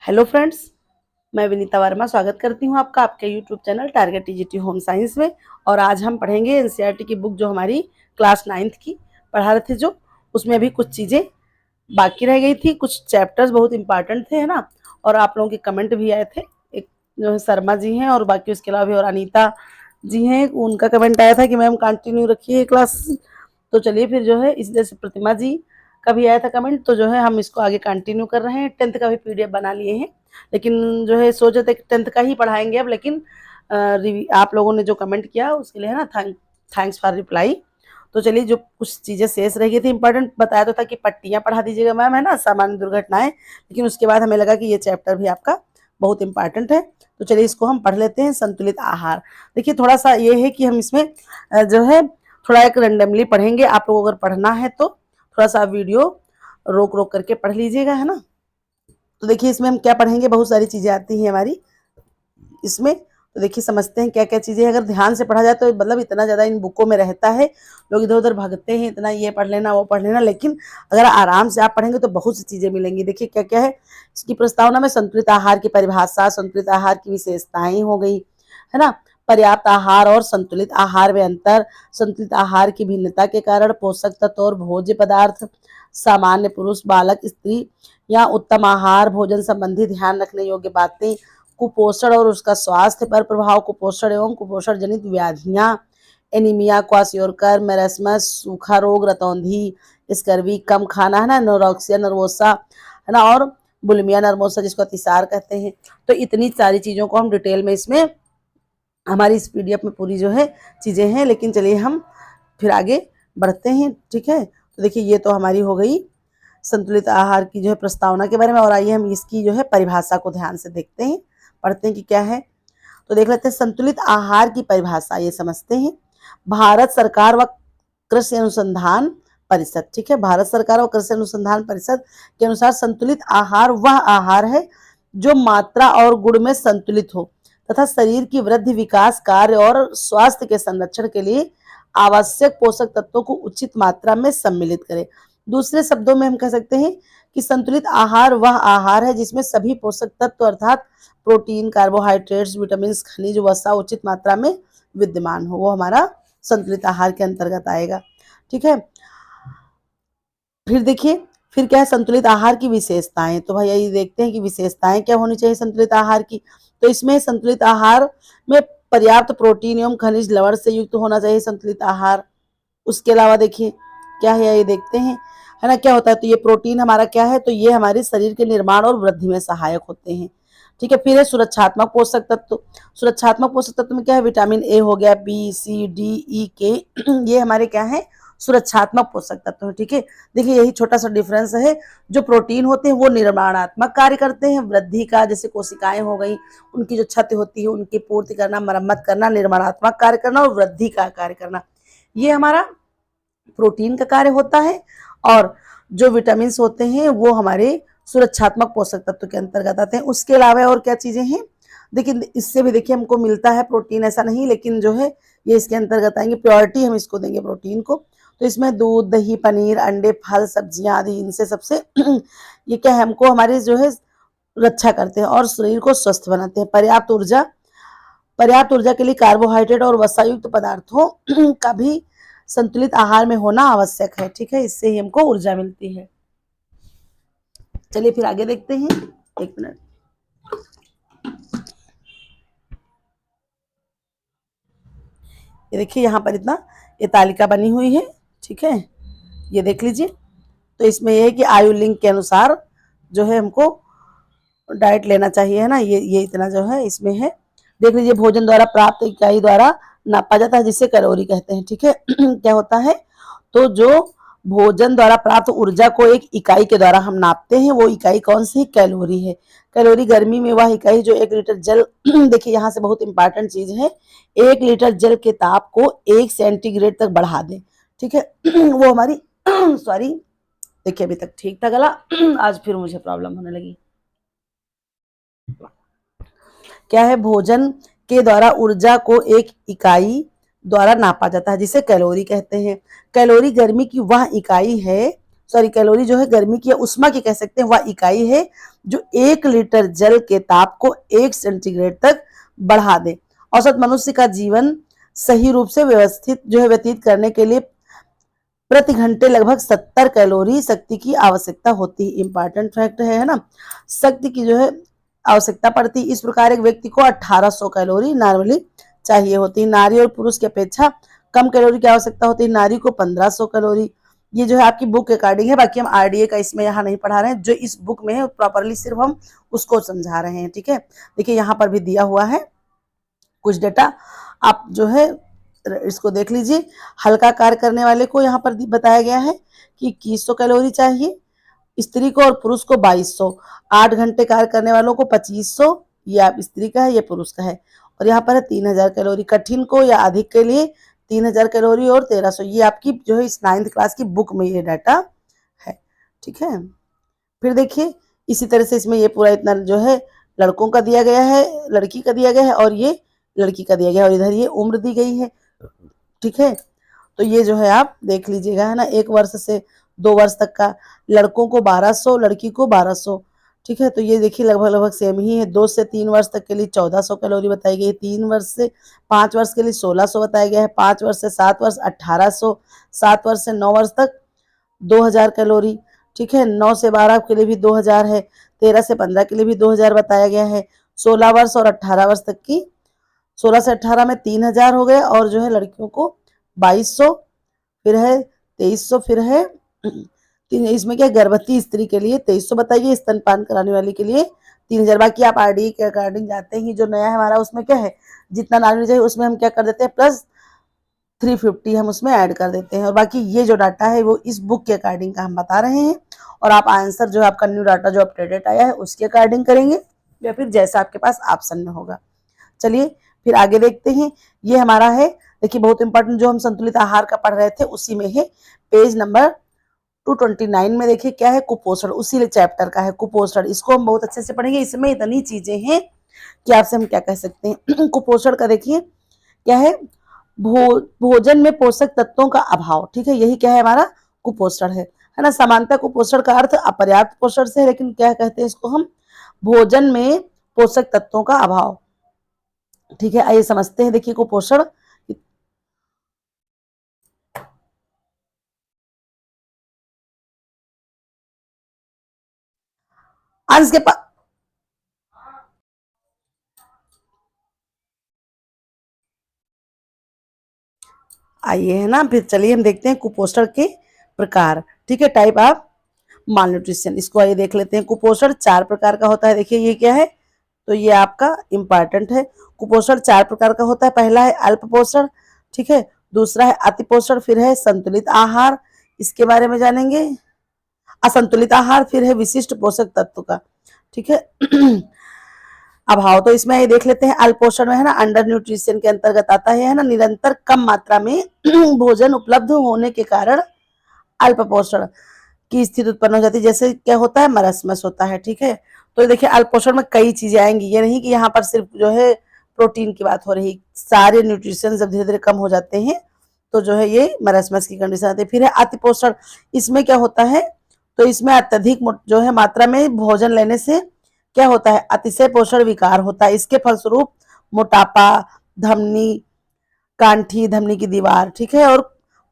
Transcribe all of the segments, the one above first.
Hello friends, मैं विनीता वर्मा स्वागत करती हूँ आपका आपके YouTube channel target TGT home science में। और आज हम पढ़ेंगे एनसीईआरटी की बुक जो हमारी क्लास 9th की पढ़ा रहे थे, जो उसमें अभी कुछ चीज़ें बाकी रह गई थी, कुछ चैप्टर्स बहुत इंपॉर्टेंट थे, है ना। और आप लोगों के कमेंट भी आए थे, एक जो है शर्मा जी हैं और बाकी उसके अलावा भी और अनीता जी हैं, उनका कमेंट आया था कि मैम कंटिन्यू रखिए क्लास। तो चलिए फिर जो है इस जैसे प्रतिमा जी का भी आया था कमेंट, तो जो है हम इसको आगे कंटिन्यू कर रहे हैं। 10th का भी पीडीएफ बना लिए हैं, लेकिन जो है सोचे थे 10th का ही पढ़ाएंगे अब, लेकिन आप लोगों ने जो कमेंट किया उसके लिए, है ना, थैंक्स फॉर रिप्लाई। तो चलिए, जो कुछ चीज़ें शेष रह गई थी इंपॉर्टेंट, बताया तो था कि पट्टियाँ पढ़ा दीजिएगा मैम, है ना, सामान्य दुर्घटनाएं, लेकिन उसके बाद हमें लगा कि ये चैप्टर भी आपका बहुत इंपॉर्टेंट है। तो चलिए इसको हम पढ़ लेते हैं। संतुलित आहार, देखिए थोड़ा सा ये है कि हम इसमें जो है थोड़ा एक रेंडमली पढ़ेंगे। आप लोग अगर पढ़ना है तो थोड़ा सा वीडियो रोक रोक करके पढ़ लीजिएगा, है ना। तो देखिए इसमें हम क्या पढ़ेंगे, बहुत सारी चीज़ें आती हैं हमारी इसमें। तो देखिए समझते हैं क्या क्या चीज़ें, अगर ध्यान से पढ़ा जाए तो मतलब इतना ज़्यादा इन बुकों में रहता है, लोग इधर उधर भागते हैं, इतना ये पढ़ लेना वो पढ़ लेना, लेकिन अगर आराम से आप पढ़ेंगे तो बहुत सी चीज़ें मिलेंगी। देखिए क्या क्या है इसकी प्रस्तावना में। संतुलित आहार की परिभाषा, संतुलित आहार की विशेषताएं हो गई, है ना। पर्याप्त आहार और संतुलित आहार में अंतर, संतुलित आहार की भिन्नता के कारण पोषक तत्व और भोज्य पदार्थ, सामान्य पुरुष बालक स्त्री या उत्तम आहार भोजन संबंधी ध्यान रखने योग्य बातें, कुपोषण और उसका स्वास्थ्य पर प्रभाव, कुपोषण एवं कुपोषण जनित व्याधियां, एनीमिया, क्वासियोरकर, मेरस्मस, सूखा रोग, रतौंधी, स्कर्वी, कम खाना, है ना, नोरोक्सिया नर्वोसा, है ना, और बुलिमिया नर्वोसा जिसको अतिसार कहते हैं। तो इतनी सारी चीज़ों को हम डिटेल में इसमें हमारी इस पीडीएफ में पूरी जो है चीज़ें हैं, लेकिन चलिए हम फिर आगे बढ़ते हैं, ठीक है। तो देखिए ये तो हमारी हो गई संतुलित आहार की जो है प्रस्तावना के बारे में, और आइए हम इसकी जो है परिभाषा को ध्यान से देखते हैं, पढ़ते हैं कि क्या है। तो देख लेते हैं संतुलित आहार की परिभाषा, ये समझते हैं। भारत सरकार व कृषि अनुसंधान परिषद, ठीक है, भारत सरकार और कृषि अनुसंधान परिषद के अनुसार संतुलित आहार वह आहार है जो मात्रा और गुण में संतुलित हो तथा शरीर की वृद्धि, विकास, कार्य और स्वास्थ्य के संरक्षण के लिए आवश्यक पोषक तत्वों को उचित मात्रा में सम्मिलित करे। दूसरे शब्दों में हम कह सकते हैं कि संतुलित आहार वह आहार है जिसमें सभी पोषक तत्व अर्थात प्रोटीन, कार्बोहाइड्रेट्स, विटामिन, खनिज, वसा उचित मात्रा में विद्यमान हो, वो हमारा संतुलित आहार के अंतर्गत आएगा, ठीक है। फिर देखिए फिर क्या है संतुलित आहार की विशेषताएं। तो भाई यही देखते हैं कि विशेषताएं क्या होनी चाहिए संतुलित आहार की। तो इसमें संतुलित आहार में पर्याप्त प्रोटीन एवं खनिज लवण से युक्त होना चाहिए संतुलित आहार। उसके अलावा देखिए क्या है, ये देखते हैं, है ना, क्या होता है। तो ये प्रोटीन हमारा क्या है, तो ये हमारे शरीर के निर्माण और वृद्धि में सहायक होते हैं, ठीक है। फिर है सुरक्षात्मक पोषक तत्व। सुरक्षात्मक पोषक तत्व में क्या है, विटामिन ए हो गया, बी, सी, डी, ई, के, ये हमारे क्या है, सुरक्षात्मक पोषक तत्व है, ठीक है। देखिए यही छोटा सा डिफरेंस है। जो प्रोटीन होते हैं वो निर्माणात्मक कार्य करते हैं, वृद्धि का, जैसे कोशिकाएं हो गई, उनकी जो क्षति होती है उनकी पूर्ति करना, मरम्मत करना, निर्माणात्मक कार्य करना और वृद्धि का कार्य करना, ये हमारा प्रोटीन का कार्य होता है। और जो विटामिन होते हैं वो हमारे सुरक्षात्मक पोषक तत्व के अंतर्गत आते हैं। उसके अलावा और क्या चीजें हैं, देखिए इससे भी देखिए हमको मिलता है प्रोटीन, ऐसा नहीं, लेकिन जो है ये इसके अंतर्गत आएंगे, प्योरिटी हम इसको देंगे प्रोटीन को। तो इसमें दूध, दही, पनीर, अंडे, फल, सब्जियां आदि, इनसे सबसे ये क्या है, हमको हमारे जो है रक्षा करते हैं और शरीर को स्वस्थ बनाते हैं। पर्याप्त ऊर्जा के लिए कार्बोहाइड्रेट और वसायुक्त पदार्थों का भी संतुलित आहार में होना आवश्यक है, ठीक है, इससे ही हमको ऊर्जा मिलती है। चलिए फिर आगे देखते हैं, एक मिनट। ये देखिए यहाँ पर इतना ये तालिका बनी हुई है, ठीक है, ये देख लीजिए। तो इसमें यह है कि आयु लिंग के अनुसार जो है हमको डाइट लेना चाहिए, है ना, ये इतना जो है इसमें है। देख लीजिए भोजन द्वारा प्राप्त इकाई द्वारा नापा जाता है जिसे कैलोरी कहते हैं, ठीक है। क्या होता है, तो जो भोजन द्वारा प्राप्त ऊर्जा को एक इकाई के द्वारा हम नापते हैं, वो इकाई कौन सी, कैलोरी है। कैलोरी गर्मी में वह इकाई जो 1 लीटर जल देखिए यहाँ से बहुत इंपॉर्टेंट चीज है, 1 लीटर जल के ताप को 1 सेंटीग्रेड तक बढ़ा दे, ठीक है। वो हमारी सॉरी, देखिए अभी तक ठीक था गला, आज फिर मुझे प्रॉब्लम होने लगी। क्या है, भोजन के द्वारा ऊर्जा को एक इकाई द्वारा नापा जाता है जिसे कैलोरी कहते हैं। कैलोरी गर्मी की वह इकाई है सॉरी कैलोरी जो है गर्मी की या उष्मा की कह सकते हैं, वह इकाई है जो 1 लीटर जल के ताप को 1 सेंटीग्रेड तक बढ़ा दे। औसत मनुष्य का जीवन सही रूप से व्यवस्थित जो है व्यतीत करने के लिए प्रति घंटे लगभग 70 कैलोरी शक्ति की आवश्यकता होती है। इंपॉर्टेंट फैक्ट है ना, शक्ति की जो है आवश्यकता पड़ती है। इस प्रकार एक व्यक्ति को 1800 कैलोरी नॉर्मली चाहिए होती है। नारी और पुरुष की अपेक्षा कम कैलोरी की आवश्यकता होती है, नारी को 1500 कैलोरी। ये जो है आपकी बुक के अकॉर्डिंग है, बाकी हम आरडीए का इसमें यहाँ नहीं पढ़ा रहे हैं, जो इस बुक में है प्रॉपरली सिर्फ हम उसको समझा रहे हैं। ठीक है, देखिए यहाँ पर भी दिया हुआ है कुछ डेटा, आप जो है इसको देख लीजिए। हल्का कार्य करने वाले को यहाँ पर बताया गया है कि 2100 कैलोरी चाहिए, स्त्री को और पुरुष को 2200। 8 घंटे कार्य करने वालों को 2500, ये आप स्त्री का है, ये पुरुष का है। और यहाँ पर है 3000 कैलोरी। कठिन को या अधिक के लिए 3000 कैलोरी और 1300। ये आपकी जो है इस 9th क्लास की बुक में ये डाटा है। ठीक है, फिर देखिए इसी तरह से इसमें ये पूरा इतना जो है लड़कों का दिया गया है, लड़की का दिया गया है, और ये लड़की का दिया गया है, और इधर ये उम्र दी गई है। ठीक है, तो ये जो है आप देख लीजिएगा, है ना। 1 वर्ष से 2 वर्ष तक का लड़कों को 1200, लड़की को 1200। ठीक है, तो ये देखिए लगभग लगभग सेम ही है। 2 से 3 वर्ष तक के लिए 1400 कैलोरी बताई गई है। 3 वर्ष से 5 वर्ष के लिए 1600 बताया गया है। 5 वर्ष से 7 वर्ष 1800। 7 वर्ष से 9 वर्ष तक 2000 कैलोरी। ठीक है, 9 से 12 के लिए भी 2000 है। 13 से 15 के लिए भी 2000 बताया गया है। 16 वर्ष और 18 वर्ष तक की 16 से 18 में 3000 हो गए, और जो है लड़कियों को 2200, फिर है 2300, फिर है इसमें क्या गर्भवती स्त्री के लिए 2300 बताइए, स्तनपान कराने वाली के लिए 3000। बाकी आप आरडीए के अकॉर्डिंग जाते ही जो नया है हमारा उसमें क्या है, जितना नॉलेज चाहिए उसमें हम क्या कर देते हैं प्लस 350 हम उसमें ऐड कर देते हैं। और बाकी ये जो डाटा है वो इस बुक के अकॉर्डिंग का हम बता रहे हैं, और आप आंसर जो आपका न्यू डाटा जो अपडेटेड आया है उसके अकॉर्डिंग करेंगे, या फिर जैसा आपके पास ऑप्शन में होगा। चलिए फिर आगे देखते हैं। ये हमारा है, देखिए बहुत इंपॉर्टेंट जो हम संतुलित आहार का पढ़ रहे थे उसी में है, पेज नंबर 229 में देखिए क्या है, कुपोषण, उसी चैप्टर का है कुपोषण। इसको हम बहुत अच्छे से पढ़ेंगे, इसमें इतनी चीजें हैं कि आपसे हम क्या कह सकते हैं। कुपोषण का देखिए क्या है, भोजन में पोषक तत्वों का अभाव। ठीक है, यही क्या है हमारा कुपोषण है ना। सामान्यतः कुपोषण का अर्थ अपर्याप्त पोषण से है, लेकिन क्या कहते हैं इसको हम, भोजन में पोषक तत्वों का अभाव। ठीक है, आइए समझते हैं। देखिए कुपोषण अंश के पास आइए, है ना। फिर चलिए हम देखते हैं कुपोषण के प्रकार। ठीक है, टाइप ऑफ माल न्यूट्रिशन, इसको आइए देख लेते हैं। कुपोषण 4 प्रकार का होता है। देखिए ये क्या है, तो ये आपका इंपॉर्टेंट है। कुपोषण 4 प्रकार का होता है। पहला है अल्प पोषण, ठीक है, दूसरा है अति पोषण, फिर है संतुलित आहार, इसके बारे में जानेंगे, असंतुलित आहार, फिर है विशिष्ट पोषक तत्व का। ठीक है अभाव, तो इसमें ये देख लेते हैं। अल्प पोषण में है ना, अंडर न्यूट्रिशन के अंतर्गत आता है ना, निरंतर कम मात्रा में भोजन उपलब्ध होने के कारण अल्प पोषण की स्थिति उत्पन्न हो जाती है। जैसे क्या होता है, मरस्मस होता है। ठीक है, तो देखिए अल्प पोषण में कई चीजें आएंगी, ये नहीं कि यहाँ पर सिर्फ जो है प्रोटीन की बात हो रही, सारे न्यूट्रिशन जब धीरे धीरे कम हो जाते हैं तो जो है ये मरस्मस की कंडीशन आती है। फिर है अति पोषण, इसमें क्या होता है, तो इसमें अत्यधिक जो है मात्रा में भोजन लेने से क्या होता है, अतिशय पोषण विकार होता है। इसके फलस्वरूप मोटापा, धमनी, कांठी, धमनी की दीवार, ठीक है, और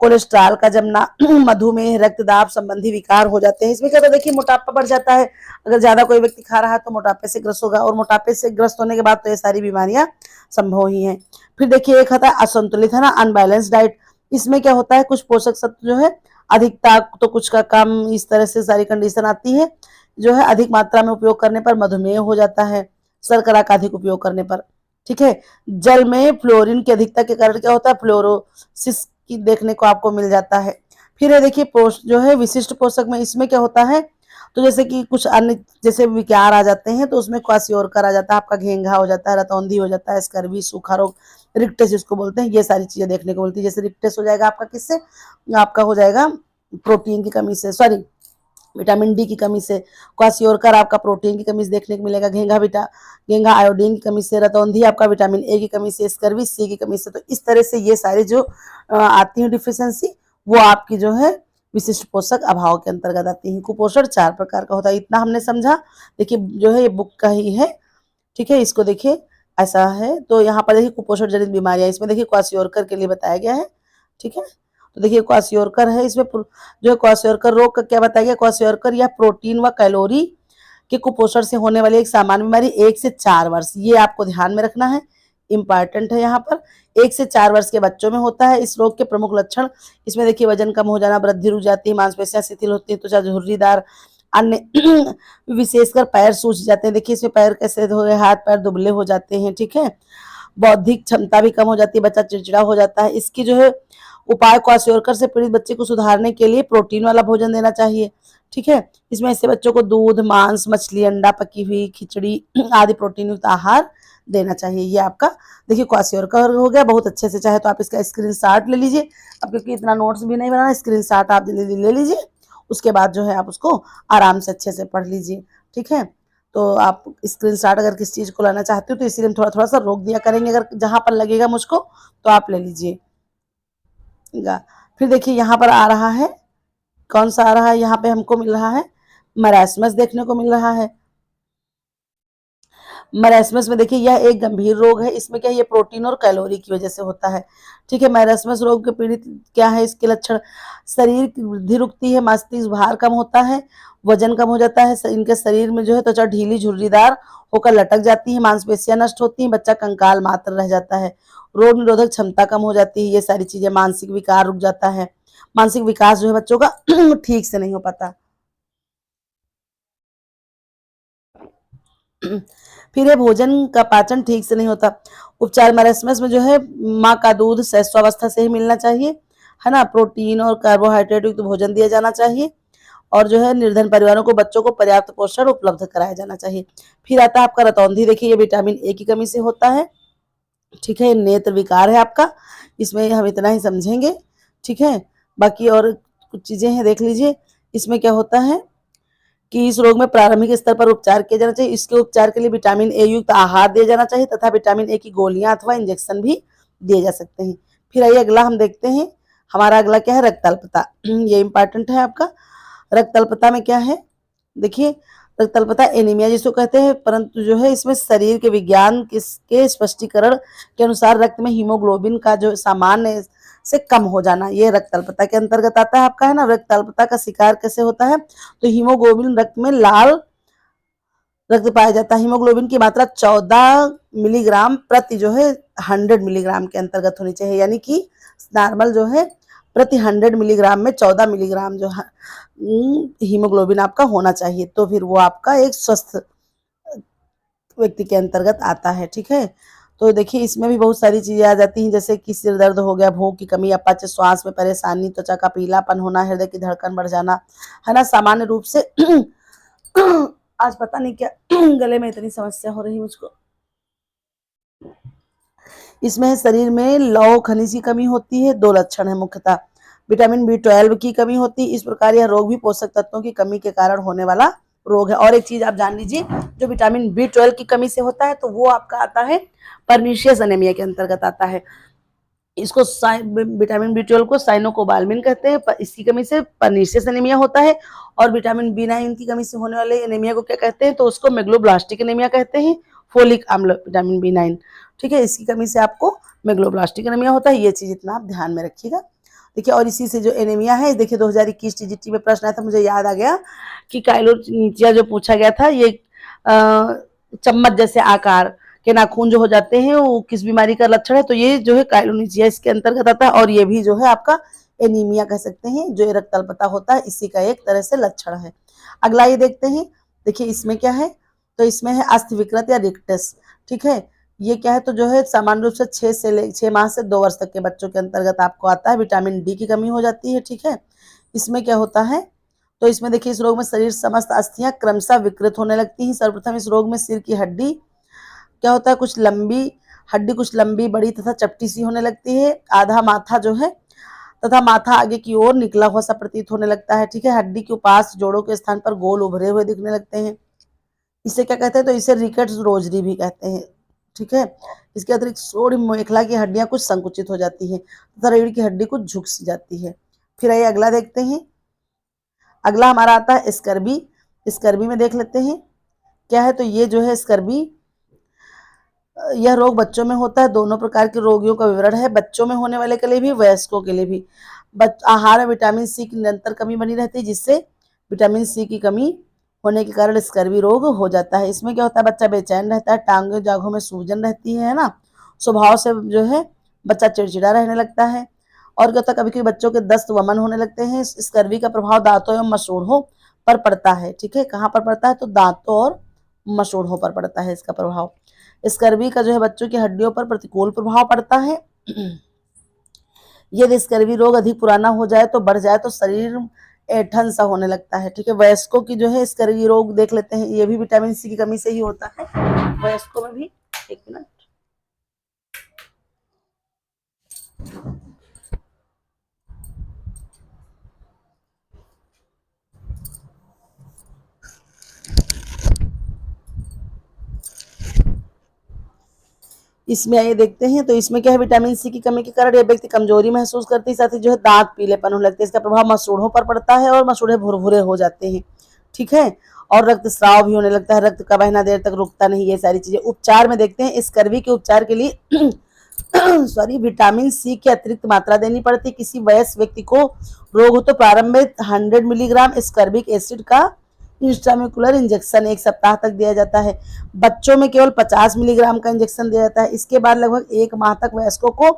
कोलेस्ट्रॉल का जमना, मधुमेह, रक्तदाब संबंधी विकार हो जाते हैं। इसमें क्या होता है, देखिए मोटापा बढ़ जाता है, अगर ज्यादा कोई व्यक्ति खा रहा है तो मोटापे से ग्रस्त होगा, और मोटापे से ग्रस्त होने के बाद तो ये सारी बीमारियां संभव ही हैं। फिर देखिए एक होता है असंतुलित, है ना, अनबैलेंस डाइट। इसमें क्या होता है, कुछ पोषक तत्व जो है अधिकता तो कुछ का कम, इस तरह से सारी कंडीशन आती है। जो है अधिक मात्रा में उपयोग करने पर मधुमेह हो जाता है, शर्करा का अधिक उपयोग करने पर। ठीक है, जल में फ्लोरीन की अधिकता के कारण क्या होता है, फ्लोरोसिस की देखने को आपको मिल जाता है। फिर है देखिए जो है विशिष्ट पोषक में, इसमें क्या होता है, तो जैसे कि कुछ अन्य जैसे विकार आ जाते हैं तो उसमें क्वासियोरकर आ जाता है, आपका घेंघा हो जाता है, रतौंधी हो जाता है, स्कर्वी, सूखा रोग, रिक्टेस जिसको बोलते हैं, ये सारी चीजें देखने को मिलती है। जैसे रिक्टेस हो जाएगा आपका किससे, आपका हो जाएगा प्रोटीन की कमी से, सॉरी विटामिन डी की कमी से। क्वासियोरकर आपका प्रोटीन की कमी से देखने को मिलेगा, घेंघा आयोडीन की कमी से, रतौंधी आपका विटामिन ए की कमी से, स्कर्वी सी की कमी से। तो इस तरह से ये सारी जो आती है डिफिशियंसी, वो आपकी जो है विशिष्ट पोषक अभाव के अंतर्गत आती हैं। कुपोषण 4 प्रकार का होता है, इतना हमने समझा। देखिए जो है ये बुक का ही है, ठीक है। इसको देखिए ऐसा है, तो यहाँ पर देखिए कुपोषण जनित बीमारियां, इसमें देखिए क्वाशियोरकर के लिए बताया गया है, ठीक है। तो देखिए क्वाशियोरकर है, इसमें जो है क्वाशियोरकर रोग का क्या बताया गया। क्वाशियोरकर या प्रोटीन व कैलोरी के कुपोषण से होने वाली एक सामान्य बीमारी 1 से 4 वर्ष, ये आपको ध्यान में रखना है, इंपॉर्टेंट है। यहाँ पर 1 से 4 वर्ष के बच्चों में होता है। इस रोग के प्रमुख लक्षण, इसमें देखिए वजन कम हो जाना, वृद्धि रुक जाती है, मांसपेशियां शिथिल होती है, त्वचा झुर्रीदार, अन्य विशेषकर पैर सूज जाते हैं। देखिए इसमें पैर कैसे हो गए, हाथ पैर दुबले हो जाते हैं, ठीक है। बौद्धिक क्षमता भी कम हो जाती है, बच्चा चिड़चिड़ा हो जाता है। इसकी जो है उपाय, क्वाशियोरकर से पीड़ित बच्चे को सुधारने के लिए प्रोटीन वाला भोजन देना चाहिए, ठीक है। इसमें ऐसे बच्चों को दूध, मांस, मछली, अंडा, पकी हुई खिचड़ी आदि प्रोटीन युक्त आहार देना चाहिए। ये आपका देखिए क्वाशियोरकर हो गया। बहुत अच्छे से, चाहे तो आप इसका स्क्रीनशॉट ले लीजिए, अब क्योंकि इतना नोट्स भी नहीं बनाना, स्क्रीनशॉट आप ले लीजिए, उसके बाद जो है आप उसको आराम से अच्छे से पढ़ लीजिए, ठीक है। तो आप स्क्रीनशॉट अगर किसी चीज को लाना चाहते हो तो इसीलिए हम थोड़ा थोड़ा सा रोक दिया करेंगे, अगर जहां पर लगेगा मुझको तो आप ले लीजिएगा। फिर देखिए यहाँ पर आ रहा है, कौन सा आ रहा है, यहाँ पे हमको मिल रहा है मरासमस देखने को मिल रहा है। मैरास्मस में देखिए यह एक गंभीर रोग है, इसमें क्या है, ये प्रोटीन और कैलोरी की वजह से होता है, ठीक है। मैरास्मस रोग के पीड़ित क्या है, इसके लक्षण, शरीर की वृद्धि रुकती है, मस्तिष्क भार कम होता है, वजन कम हो जाता है, इनके शरीर में जो है त्वचा ढीली झुर्रीदार होकर लटक जाती है, मांसपेशियां नष्ट होती हैं, बच्चा कंकाल मात्र रह जाता है, रोग निरोधक क्षमता कम हो जाती है, ये सारी चीजें, मानसिक विकार रुक जाता है, मानसिक विकास जो है बच्चों का ठीक से नहीं हो पाता। फिर ये भोजन का पाचन ठीक से नहीं होता। उपचार, मैरास्मस में जो है माँ का दूध शैशवावस्था से ही मिलना चाहिए, है ना। प्रोटीन और कार्बोहाइड्रेट युक्त भोजन दिया जाना चाहिए, और जो है निर्धन परिवारों को बच्चों को पर्याप्त पोषण उपलब्ध कराया जाना चाहिए। फिर आता है आपका रतौंधी, देखिए ये विटामिन ए की कमी से होता है, ठीक है। नेत्र विकार है आपका, इसमें हम इतना ही समझेंगे, ठीक है। बाकी और कुछ चीजें हैं, देख लीजिए। इसमें क्या होता है कि इस रोग में प्रारंभिक स्तर पर उपचार किया जाना चाहिए। इसके उपचार के लिए विटामिन ए युक्त आहार दिया जाना चाहिए तथा विटामिन ए की गोलियां अथवा इंजेक्शन भी दिए जा सकते हैं। फिर आइए अगला हम देखते हैं, हमारा अगला क्या है, रक्त अल्पता। ये इंपॉर्टेंट है आपका। रक्त अल्पता में क्या है, देखिए रक्त अल्पता एनीमिया जिसको कहते हैं, परंतु जो है इसमें शरीर के विज्ञान के स्पष्टीकरण के अनुसार रक्त में हीमोग्लोबिन का जो सामान्य से कम हो जाना, ये रक्त अल्पता के अंतर्गत आता है आपका, है ना। रक्त अल्पता का शिकार कैसे होता है, तो हीमोग्लोबिन रक्त में लाल रक्त पाया जाता है, हीमोग्लोबिन की मात्रा 14 मिलीग्राम प्रति जो है 100 मिलीग्राम के अंतर्गत होनी चाहिए, यानी कि नॉर्मल जो है प्रति 100 मिलीग्राम में 14 मिलीग्राम जो है हीमोग्लोबिन आपका होना चाहिए, तो फिर वो आपका एक स्वस्थ व्यक्ति के अंतर्गत आता है, ठीक है। तो देखिए इसमें भी बहुत सारी चीजें आ जाती हैं, जैसे कि सिर दर्द हो गया, भूख की कमी, अपच, श्वास में परेशानी, त्वचा का पीलापन होना, हृदय की धड़कन बढ़ जाना, है ना। सामान्य रूप से आज पता नहीं क्या गले में इतनी समस्या हो रही है मुझको। इसमें शरीर में लौह खनिज की कमी होती है, 2 लक्षण है मुख्यतः, विटामिन B12 की कमी होती है। इस प्रकार यह रोग भी पोषक तत्वों की कमी के कारण होने वाला रोग है। और एक चीज आप जान लीजिए, जो विटामिन B12 की कमी से होता है तो वो आपका आता है परनीशियस एनीमिया के अंतर्गत आता है। इसको विटामिन B12 को साइनोकोबाल्मिन कहते हैं, इसकी कमी से परनीशियस एनीमिया होता है। और विटामिन B9 की कमी से होने वाले एनीमिया को क्या कहते हैं, तो उसको मेगलोब्लास्टिक एनीमिया कहते हैं। फोलिक अम्ल विटामिन B9, ठीक है, इसकी कमी से आपको मेगलोब्लास्टिक एनीमिया होता है, ये चीज इतना आप ध्यान में रखिएगा। देखिए और इसी से जो एनीमिया है, देखिए 2021 टीजीटी में प्रश्न आया था, मुझे याद आ गया कि काइलोनिचिया जो पूछा गया था, ये चम्मच जैसे आकार के नाखून जो हो जाते हैं वो किस बीमारी का लक्षण है, तो ये जो है काइलोनिचिया इसके अंतर्गत आता है। और ये भी जो है आपका एनीमिया कह सकते हैं, जो रक्त अल्पता होता है इसी का एक तरह से लक्षण है। अगला ये देखते हैं, देखिए इसमें क्या है, तो इसमें है अस्थि विकृत या रिक्टस, ठीक है। ये क्या है, तो जो है सामान्य रूप से 6 माह से 2 वर्ष तक के बच्चों के अंतर्गत आपको आता है। विटामिन डी की कमी हो जाती है, ठीक है। इसमें क्या होता है, तो इसमें देखिए इस रोग में शरीर समस्त अस्थियां क्रमशः विकृत होने लगती हैं। सर्वप्रथम इस रोग में सिर की हड्डी क्या होता है, कुछ लंबी बड़ी तथा चपटी सी होने लगती है। आधा माथा जो है तथा माथा आगे की ओर निकला हुआ सा प्रतीत होने लगता है, ठीक है। हड्डी के पास जोड़ों के स्थान पर गोल उभरे हुए दिखने लगते हैं। इसे क्या कहते हैं, तो इसे रिकेट्स रोजरी भी कहते हैं, ठीक है। इसके अतिरिक्त सोड़ी मेखला की हड्डियां कुछ संकुचित हो जाती हैं तथा रीढ़ की हड्डी कुछ झुक सी जाती है। फिर आइए अगला देखते हैं, अगला हमारा आता है स्कर्वी। स्कर्वी में देख लेते हैं क्या है। तो ये जो है स्कर्वी, यह रोग बच्चों में होता है। दोनों प्रकार के रोगियों का विवरण है, बच्चों में होने वाले के लिए भी, वयस्कों के लिए भी। आहार में विटामिन सी की निरंतर कमी बनी रहती है, जिससे विटामिन सी की कमी होने के कारण स्कर्वी रोग हो जाता है। इसमें क्या होता है, बच्चा बेचैन रहता है, टांगों जांघों में सूजन रहती है ना, स्वभाव से जो है बच्चा चिड़चिड़ा रहने लगता है। और क्या होता है, कभी कभी बच्चों के दस्त वमन होने लगते हैं। स्कर्वी का प्रभाव दांतों एवं मसूड़ों पर पड़ता है। ठीक है, कहाँ पर पड़ता है, तो दांतों और मसूड़ों पर पड़ता है इसका प्रभाव। स्कर्वी का जो है बच्चों की हड्डियों पर प्रतिकूल प्रभाव पड़ता है। यदि स्कर्वी रोग अधिक पुराना हो जाए तो बढ़ जाए तो शरीर ऐंठन सा होने लगता है। ठीक है, वयस्कों की जो है स्कर्वी रोग देख लेते हैं, ये भी विटामिन सी की कमी से ही होता है वयस्कों में भी। एक मिनट, इसमें आइए देखते हैं। तो इसमें क्या है, विटामिन सी की कमी के कारण यह व्यक्ति कमजोरी महसूस करते हैं, साथ ही जो है दांत पीलेपन होने लगते हैं। इसका प्रभाव मसूड़ों पर पड़ता है और मसूड़े भुरभुरे हो जाते हैं। ठीक है, और रक्तस्राव भी होने लगता है, रक्त का बहना देर तक रुकता नहीं। ये सारी चीजें उपचार में देखते हैं। स्कर्वी के उपचार के लिए सॉरी, विटामिन सी की अतिरिक्त मात्रा देनी पड़ती है। किसी वयस्क व्यक्ति को रोग हो तो प्रारंभ में 100 मिलीग्राम स्कर्बिक एसिड का इंस्ट्राम्युकुलर इंजेक्शन 1 सप्ताह तक दिया जाता है। बच्चों में केवल 50 मिलीग्राम का इंजेक्शन दिया जाता है। इसके बाद लगभग 1 माह तक वयस्कों को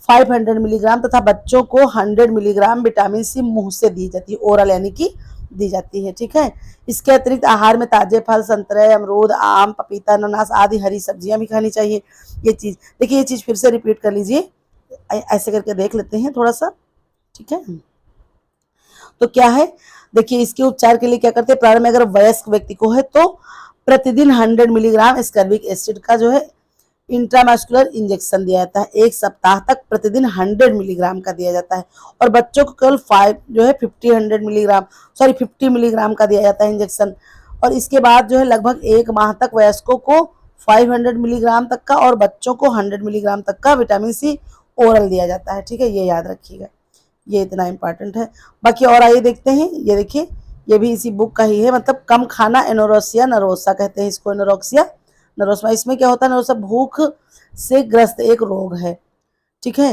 500 मिलीग्राम तथा बच्चों को 100 मिलीग्राम विटामिन सी मुंह से दी जाती है, ओरल यानी कि दी जाती है। ठीक है, इसके अतिरिक्त आहार में ताजे फल, संतरे, अमरूद, आम, पपीता, अनानास आदि हरी सब्जियां भी खानी चाहिए। ये चीज देखिए, ये चीज फिर से रिपीट कर लीजिए, ऐसे करके देख लेते हैं थोड़ा सा। ठीक है, तो क्या है, देखिए इसके उपचार के लिए क्या करते हैं, प्रारंभ में अगर वयस्क व्यक्ति को है तो प्रतिदिन 100 मिलीग्राम स्कर्बिक एसिड का जो है इंट्रामस्कुलर इंजेक्शन दिया जाता है। 1 सप्ताह तक प्रतिदिन 100 मिलीग्राम का दिया जाता है। और बच्चों को केवल 5 जो है 50 मिलीग्राम का दिया जाता है इंजेक्शन। और इसके बाद जो है लगभग 1 माह तक वयस्कों को 500 मिलीग्राम तक का और बच्चों को 100 मिलीग्राम तक का विटामिन सी ओरल दिया जाता है। ठीक है, ये याद रखिएगा, ये इतना इंपॉर्टेंट है। बाकी और आइए देखते हैं, ये देखिए ये भी इसी बुक का ही है, मतलब कम खाना एनोरेक्सिया नर्वोसा कहते हैं इसको, एनोरेक्सिया नर्वोसा। इसमें क्या होता है, नर्वोसा भूख से ग्रस्त एक रोग है। ठीक है,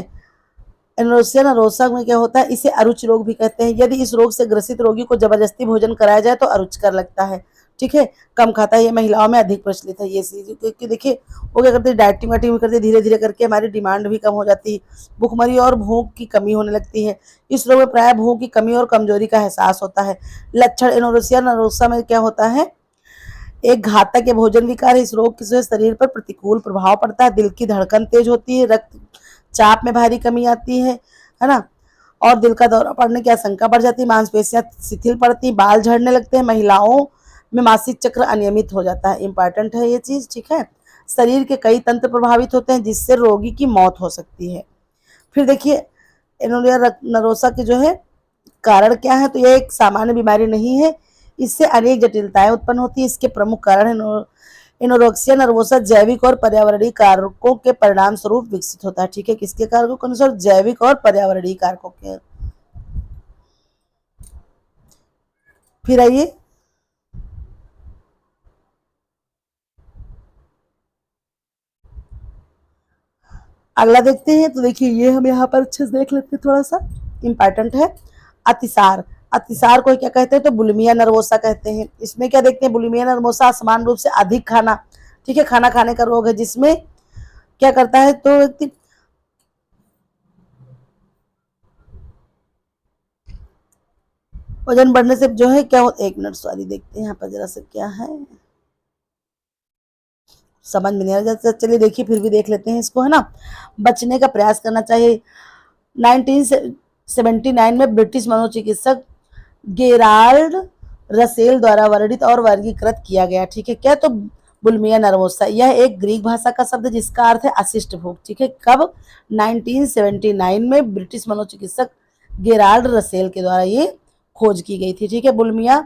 एनोरेक्सिया नर्वोसा में क्या होता है, इसे अरुच रोग भी कहते हैं। यदि इस रोग से ग्रसित रोगी को जबरदस्ती भोजन कराया जाए तो अरुचिकर लगता है। ठीक है, कम खाता है, ये महिलाओं में अधिक प्रचलित है ये चीज, क्योंकि देखिए वो क्या करते हैं, डाइटिंग वाइटिंग भी करते हैं, धीरे धीरे करके हमारी डिमांड भी कम हो जाती है, भूखमरी और भूख की कमी होने लगती है। इस रोग में प्राय भूख की कमी और कमजोरी का एहसास होता है। लक्षण एनोरेक्सिया नर्वोसा में क्या होता है, एक घातक भोजन विकार है। इस रोग से शरीर पर प्रतिकूल प्रभाव पड़ता है, दिल की धड़कन तेज होती है, रक्तचाप में भारी कमी आती है ना, और दिल का दौरा पड़ने की आशंका बढ़ जाती है, मांसपेशियां शिथिल पड़ती, बाल झड़ने लगते हैं, महिलाओं में मासिक चक्र अनियमित हो जाता है। इंपॉर्टेंट है ये चीज। ठीक है, शरीर के कई तंत्र प्रभावित होते हैं जिससे रोगी की मौत हो सकती है। फिर देखिए एनोरिया नरोसा के जो है कारण क्या है, तो यह एक सामान्य बीमारी नहीं है, इससे अनेक जटिलताएं उत्पन्न होती है। इसके प्रमुख कारण एनोरेक्सिया नर्वोसा जैविक और पर्यावरणीय कारकों के परिणाम स्वरूप विकसित होता है। ठीक है, किसके कारकों के अनुसार, जैविक और पर्यावरणीय कारकों के। फिर आइए अगला देखते हैं। तो देखिए ये हम यहाँ पर अच्छे से देख लेते हैं, थोड़ा सा इंपॉर्टेंट है। अतिसार, अतिसार को क्या कहते हैं, तो बुलिमिया नर्वोसा कहते हैं। इसमें क्या देखते हैं, बुलिमिया नर्वोसा समान रूप से अधिक खाना, ठीक है, खाना खाने का रोग है, जिसमें क्या करता है, तो व्यक्ति वजन बढ़ने से जो है क्या होता है, 1 मिनट सॉरी, देखते हैं यहाँ पर जरा से क्या है, समझ में नहीं आ रहा। चलिए देखिए फिर भी देख लेते हैं इसको, है ना। बचने का प्रयास करना चाहिए। 1979 में ब्रिटिश मनोचिकित्सक गेराल्ड रसेल द्वारा वर्णित और वर्गीकृत किया गया। ठीक है, क्या, तो बुलिमिया नर्वोसा यह एक ग्रीक भाषा का शब्द जिसका अर्थ है अशिष्ट भूख। ठीक है, कब, 1979 में ब्रिटिश मनोचिकित्सक गेराल्ड रसेल के द्वारा ये खोज की गई थी। ठीक है, बुलिमिया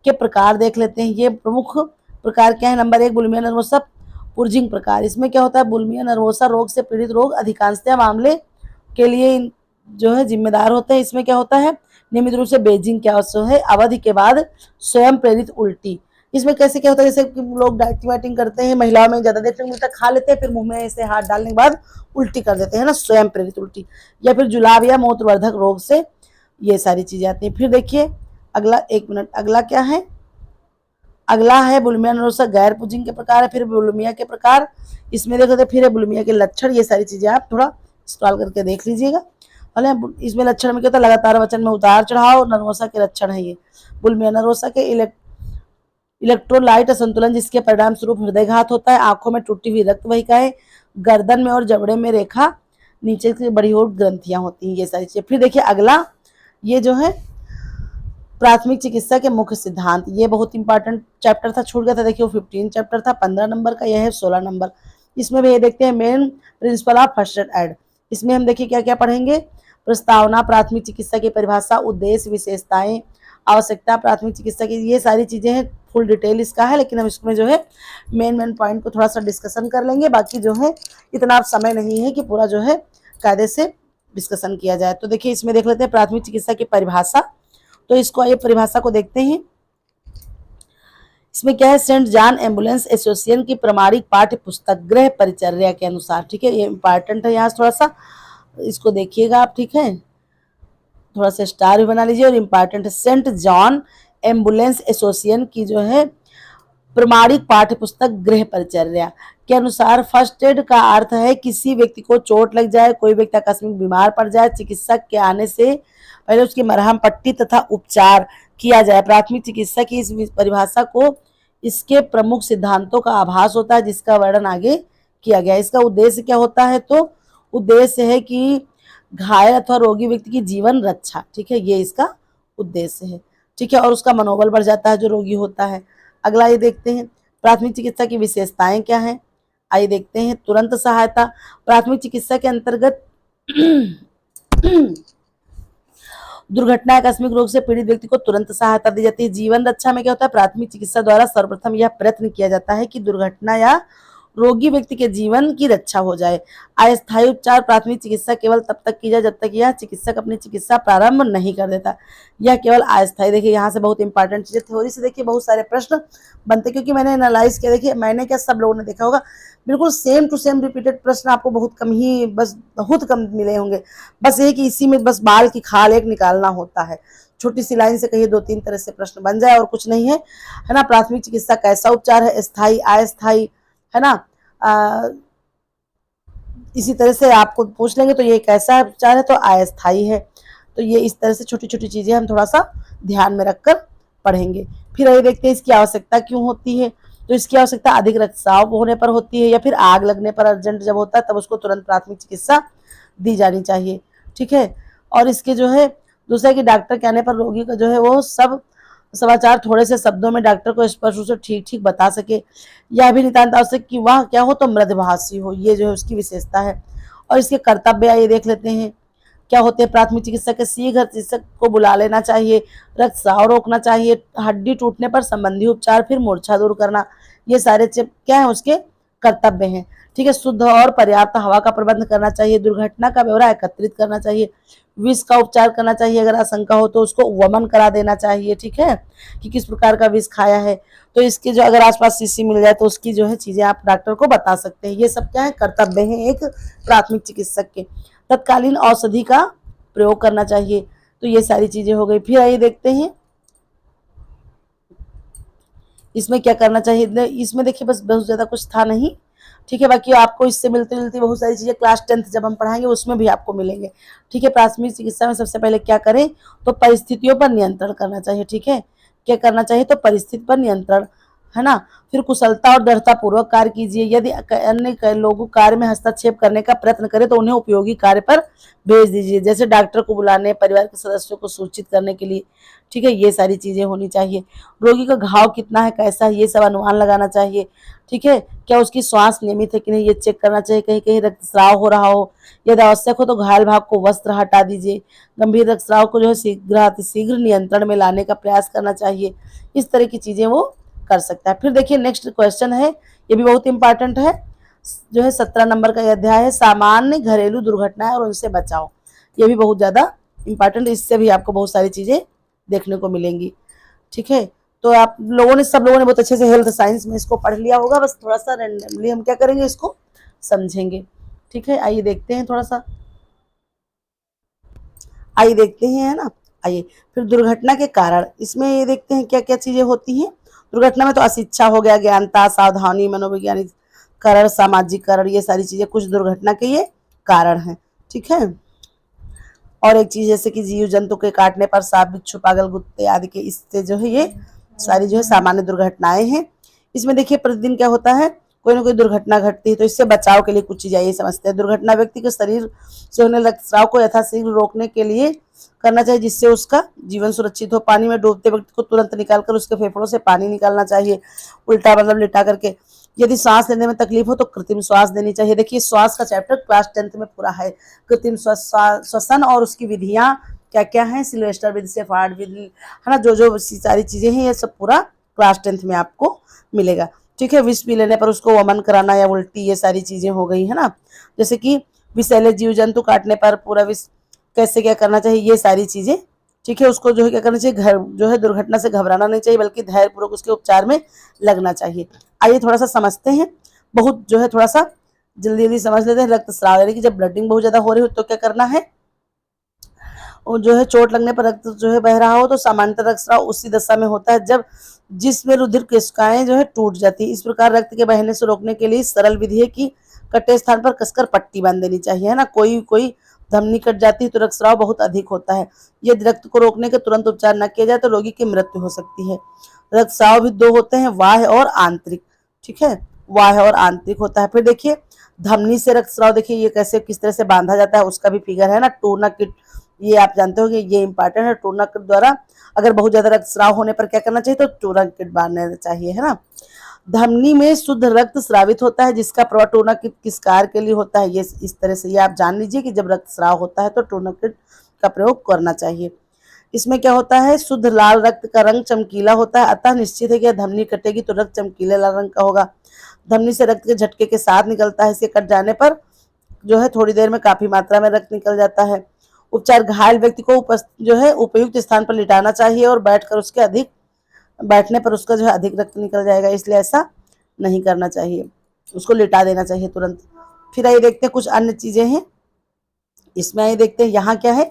के प्रकार देख लेते हैं। ये प्रमुख प्रकार क्या है, नंबर 1 बुलिमिया नर्वोसा पुर्जिंग प्रकार। इसमें क्या होता है, बुलिमिया नर्वोसा रोग से पीड़ित रोग अधिकांशतः मामले के लिए जो है जिम्मेदार होते हैं। इसमें क्या होता है, नियमित रूप से बेजिंग क्या है, अवधि के बाद स्वयं प्रेरित उल्टी। इसमें कैसे क्या होता है, जैसे कि लोग डाइटिंग वाइटिंग करते हैं, महिलाओं में ज्यादा देखने को मिलता है, खा लेते हैं फिर मुंह में ऐसे हाथ डालने के बाद उल्टी कर देते हैं ना, स्वयं प्रेरित उल्टी। या फिर जुलाब या मूत्रवर्धक रोग से ये सारी चीजें आती हैं। फिर देखिए अगला, एक मिनट, अगला क्या है, अगला है बुलिमिया नर्वोसा, गैर पुजिंग के प्रकार है, फिर बुलिमिया के प्रकार, इसमें देखो तो फिर है बुलिमिया के लक्षण। ये सारी चीजें आप थोड़ा स्क्रॉल करके देख लीजिएगा। इसमें लक्षण में क्या होता है, लगातार वचन में उतार चढ़ाव नर्वोसा के लक्षण है ये। बुलिमिया नर्वोसा के इलेक्ट्रोलाइट असंतुलन जिसके परिणाम स्वरूप हृदयघात होता है, आंखों में टूटी हुई रक्त वाहिकाएं, गर्दन में और जबड़े में रेखा नीचे से बड़ी और ग्रंथियां होती हैं, ये सारी चीजें। फिर देखिए अगला, ये जो है प्राथमिक चिकित्सा के मुख्य सिद्धांत, ये बहुत इंपॉर्टेंट चैप्टर था, छूट गया था। देखिए वो 15 चैप्टर था, 15 नंबर का, यह है 16 नंबर। इसमें भी ये देखते हैं main principle of first aid. इसमें हम देखिए क्या क्या पढ़ेंगे, प्रस्तावना, प्राथमिक चिकित्सा की परिभाषा, उद्देश्य, विशेषताएं, आवश्यकता प्राथमिक चिकित्सा की, ये सारी चीजें हैं। फुल डिटेल इसका है, लेकिन हम इसमें जो है मेन पॉइंट को थोड़ा सा डिस्कशन कर लेंगे। बाकी जो है इतना समय नहीं है कि पूरा जो है कायदे से डिस्कशन किया जाए। तो देखिए इसमें देख लेते हैं प्राथमिक चिकित्सा की परिभाषा। तो इसको ये परिभाषा को देखते हैं। इसमें क्या है, सेंट जॉन एम्बुलेंस एसोसिएशन की प्रमाणिक पाठ्य पुस्तक गृह परिचर्या के अनुसार, ठीक है, ये इंपॉर्टेंट है, यहाँ थोड़ा सा इसको देखिएगा आप, ठीक है, थोड़ा सा स्टार भी बना लीजिए। और इंपॉर्टेंट है, सेंट जॉन एम्बुलेंस एसोसिएशन की जो है प्रमाणिक पाठ्य पुस्तक गृह परिचर्या के अनुसार फर्स्ट एड का अर्थ है किसी व्यक्ति को चोट लग जाए, कोई व्यक्ति आकस्मिक बीमार पड़ जाए, चिकित्सक के आने से पहले उसकी मरहम पट्टी तथा उपचार किया जाए। प्राथमिक चिकित्सा की इस परिभाषा को इसके प्रमुख सिद्धांतों का आभास होता है जिसका वर्णन आगे किया गया। इसका उद्देश्य क्या होता है, तो उद्देश्य है कि घायल अथवा रोगी व्यक्ति की जीवन रक्षा, ठीक है, ये इसका उद्देश्य है, ठीक है, और उसका मनोबल बढ़ जाता है जो रोगी होता है। अगला ये देखते हैं प्राथमिक चिकित्सा की विशेषताएं क्या हैं, आइए देखते हैं। तुरंत सहायता, प्राथमिक चिकित्सा के अंतर्गत दुर्घटना आकस्मिक रोग से पीड़ित व्यक्ति को तुरंत सहायता दी जाती है। जीवन रक्षा में क्या होता है, प्राथमिक चिकित्सा द्वारा सर्वप्रथम यह प्रयत्न किया जाता है कि दुर्घटना या रोगी व्यक्ति के जीवन की रक्षा हो जाए। अस्थायी उपचार, प्राथमिक चिकित्सा केवल तब तक की जाए जब तक यह चिकित्सक अपनी चिकित्सा प्रारंभ नहीं कर देता, यह केवल अस्थायी। देखिए यहाँ से बहुत इंपॉर्टेंट चीजें, थ्योरी से देखिए बहुत सारे प्रश्न बनते, क्योंकि मैंने एनालाइज किया। देखिए मैंने क्या, सब लोगों ने देखा होगा, बिल्कुल सेम टू सेम रिपीटेड प्रश्न आपको बहुत कम ही, बस बहुत कम मिले होंगे। बस ये कि इसी में बस बाल की खाल एक निकालना होता है, छोटी सी लाइन से कहिए 2-3 तरह से प्रश्न बन जाए और कुछ नहीं है, है ना। प्राथमिक चिकित्सा कैसा उपचार है, स्थायी, अस्थायी, है ना। इसी तरह से आपको पूछ लेंगे तो ये कैसा उपचार है, तो अस्थायी है। तो ये इस तरह से छोटी छोटी चीजें हम थोड़ा सा ध्यान में रखकर पढ़ेंगे। फिर ये देखते हैं इसकी आवश्यकता क्यों होती है। तो इसकी आवश्यकता अधिक रक्तस्राव होने पर होती है, या फिर आग लगने पर अर्जेंट जब होता है तब उसको तुरंत प्राथमिक चिकित्सा दी जानी चाहिए, ठीक है। और इसके जो है दूसरा कि डॉक्टर के आने पर रोगी का जो है वो सब समाचार थोड़े से शब्दों में डॉक्टर को स्पष्ट रूप से ठीक ठीक बता सके। यह भी नितांत आवश्यक कि वह क्या हो, तो मृदभाषी हो, ये जो है उसकी विशेषता है। और इसके कर्तव्य ये देख लेते हैं क्या होते हैं। प्राथमिक चिकित्सक के शीघ्र चिकित्सक को बुला लेना चाहिए, रक्तस्राव रोकना चाहिए, हड्डी टूटने पर संबंधी उपचार, फिर मूर्छा दूर करना, ये सारे क्या है उसके कर्तव्य हैं, ठीक है। शुद्ध और पर्याप्त हवा का प्रबंध करना चाहिए, दुर्घटना का ब्यौरा एकत्रित करना चाहिए, विष का उपचार करना चाहिए, अगर आशंका हो तो उसको वमन करा देना चाहिए, ठीक है, कि किस प्रकार का विष खाया है। तो इसके जो अगर आसपास शीशी मिल जाए तो उसकी जो है चीजें आप डॉक्टर को बता सकते हैं। ये सब क्या है, कर्तव्य हैं एक प्राथमिक चिकित्सक के। तत्कालीन औषधि का प्रयोग करना चाहिए। तो ये सारी चीजें हो गई। फिर आइए देखते हैं इसमें क्या करना चाहिए। इसमें देखिए बस बहुत ज्यादा कुछ था नहीं, ठीक है। बाकी आपको इससे मिलती जुलती बहुत सारी चीजें क्लास 10th जब हम पढ़ाएंगे उसमें भी आपको मिलेंगे, ठीक है। प्राथमिक चिकित्सा में सबसे पहले क्या करें, तो परिस्थितियों पर नियंत्रण करना चाहिए, ठीक है। क्या करना चाहिए, तो परिस्थिति पर नियंत्रण, है ना। फिर कुशलता और दृढ़ता पूर्वक कार्य कीजिए। यदि अन्य लोगों कार्य में हस्तक्षेप करने का प्रयत्न करें तो उन्हें उपयोगी कार्य पर भेज दीजिए, जैसे डॉक्टर को बुलाने, परिवार के सदस्यों को सूचित करने के लिए, ठीक है। ये सारी चीजें होनी चाहिए। रोगी का घाव कितना है, कैसा है, ये सब अनुमान लगाना चाहिए, ठीक है। क्या उसकी श्वास नियमित है कि नहीं, ये चेक करना चाहिए। कहीं कहीं रक्तस्राव हो रहा हो, यदि आवश्यक हो तो घायल भाग को वस्त्र हटा दीजिए। गंभीर रक्तस्राव को जो है शीघ्र नियंत्रण में लाने का प्रयास करना चाहिए। इस तरह की चीजें वो कर सकता है। फिर देखिए नेक्स्ट क्वेश्चन है, ये भी बहुत इंपॉर्टेंट है, जो है 17 नंबर का अध्याय है, सामान्य घरेलू दुर्घटनाएं और उनसे बचाव। ये भी बहुत ज्यादा इम्पॉर्टेंट, इससे भी आपको बहुत सारी चीज़ें देखने को मिलेंगी। ठीक है, तो आप लोगों ने, सब लोगों ने बहुत अच्छे से हेल्थ साइंस में इसको पढ़ लिया होगा, बस थोड़ा सा रैंडमली हम क्या करेंगे, इसको समझेंगे। ठीक है, आइए देखते हैं थोड़ा सा, आइए देखते हैं, है ना। आइए, फिर दुर्घटना के कारण, इसमें ये देखते हैं क्या क्या चीजें होती हैं। दुर्घटना में तो अशिक्षा हो गया, ज्ञानता, सावधानी, मनोवैज्ञानिक कारण, सामाजिक कारण, ये सारी चीजें कुछ दुर्घटना के ये कारण हैं। ठीक है, और एक चीज जैसे कि जीव जंतु के काटने पर, सांप, बिच्छू, पागल कुत्ते आदि के, इससे जो है ये सारी जो है सामान्य दुर्घटनाएं हैं। इसमें देखिए प्रतिदिन क्या होता है, कोई ना कोई दुर्घटना घटती है, तो इससे बचाव के लिए कुछ चीजें ये समझते हैं। दुर्घटना व्यक्ति के शरीर से होने रक्तस्राव को यथाशीघ्र रोकने के लिए करना चाहिए, जिससे उसका जीवन सुरक्षित हो। पानी में डूबते व्यक्ति को तुरंत निकालकर उसके फेफड़ों से पानी निकालना चाहिए, उल्टा मतलब लिटा करके। यदि सांस लेने में तकलीफ हो तो कृत्रिम श्वास देनी चाहिए। देखिए श्वास का चैप्टर क्लास 10th में पूरा है, कृत्रिम श्वसन और उसकी विधियां क्या क्या है, सिल्वेस्टर विधि, सेफार्ड विधि, है ना, जो जो सारी चीजें हैं ये सब पूरा क्लास 10th में आपको मिलेगा। ठीक है, विष पी लेने पर उसको वमन कराना या उल्टी, ये सारी चीजें हो गई, है ना। जैसे कि विषैले जीव जंतु काटने पर पूरा विष कैसे क्या करना चाहिए, ये सारी चीजें। ठीक है, उसको जो है क्या करना चाहिए, घर जो है दुर्घटना से घबराना नहीं चाहिए, बल्कि धैर्यपूर्वक उसके उपचार में लगना चाहिए। आइए थोड़ा सा समझते हैं, बहुत जो है थोड़ा सा जल्दी जल्दी समझ लेते हैं। रक्तस्राव यानी कि जब ब्लडिंग बहुत ज्यादा हो रही हो तो क्या करना है, और जो है चोट लगने पर रक्त जो है बह रहा हो, तो सामान्यतः रक्तस्राव उसी दशा में होता है जब जिसमें रुधिर कोशिकाएं जो है टूट जाती है। इस प्रकार रक्त के बहने से रोकने के लिए सरल विधि है कि कटे स्थान पर कसकर पट्टी बांध देनी चाहिए, है ना। कोई कोई धमनी कट जाती है तो रक्तस्राव बहुत अधिक होता है। यदि रक्त को रोकने के तुरंत उपचार न किया जाए तो रोगी की मृत्यु हो सकती है। रक्तस्राव भी दो होते हैं, बाह्य और आंतरिक। ठीक है, बाह्य और आंतरिक होता है। फिर देखिए धमनी से रक्तस्राव, देखिए ये कैसे किस तरह से बांधा जाता है, उसका भी फिगर है ना, टूर्नाकिट, ये आप जानते हो कि ये इंपॉर्टेंट है। टूर्नाकिट द्वारा अगर बहुत ज्यादा रक्तस्राव होने पर क्या करना चाहिए, तो टूर्नाकिट बांधना चाहिए, है ना। धमनी में शुद्ध रक्त स्रावित होता है, जिसका प्रभाव टूर्नाकिट किस कार्य के लिए होता है, ये इस तरह से ये आप जान लीजिए कि जब रक्तस्राव होता है तो टूर्नाकिट का प्रयोग करना चाहिए। इसमें क्या होता है, शुद्ध लाल रक्त का रंग चमकीला होता है, अतः निश्चित है कि धमनी कटेगी तो रक्त चमकीले लाल रंग का होगा। धमनी से रक्त के झटके के साथ निकलता है, इसे कट जाने पर जो है थोड़ी देर में काफी मात्रा में रक्त निकल जाता है। उपचार, घायल व्यक्ति को जो है उपयुक्त स्थान पर लिटाना चाहिए और बैठकर उसके अधिक बैठने पर उसका जो है अधिक रक्त निकल जाएगा, इसलिए ऐसा नहीं करना चाहिए, उसको लिटा देना चाहिए तुरंत। फिर आइए देखते हैं कुछ अन्य चीजें हैं, इसमें आइए देखते हैं यहाँ क्या है,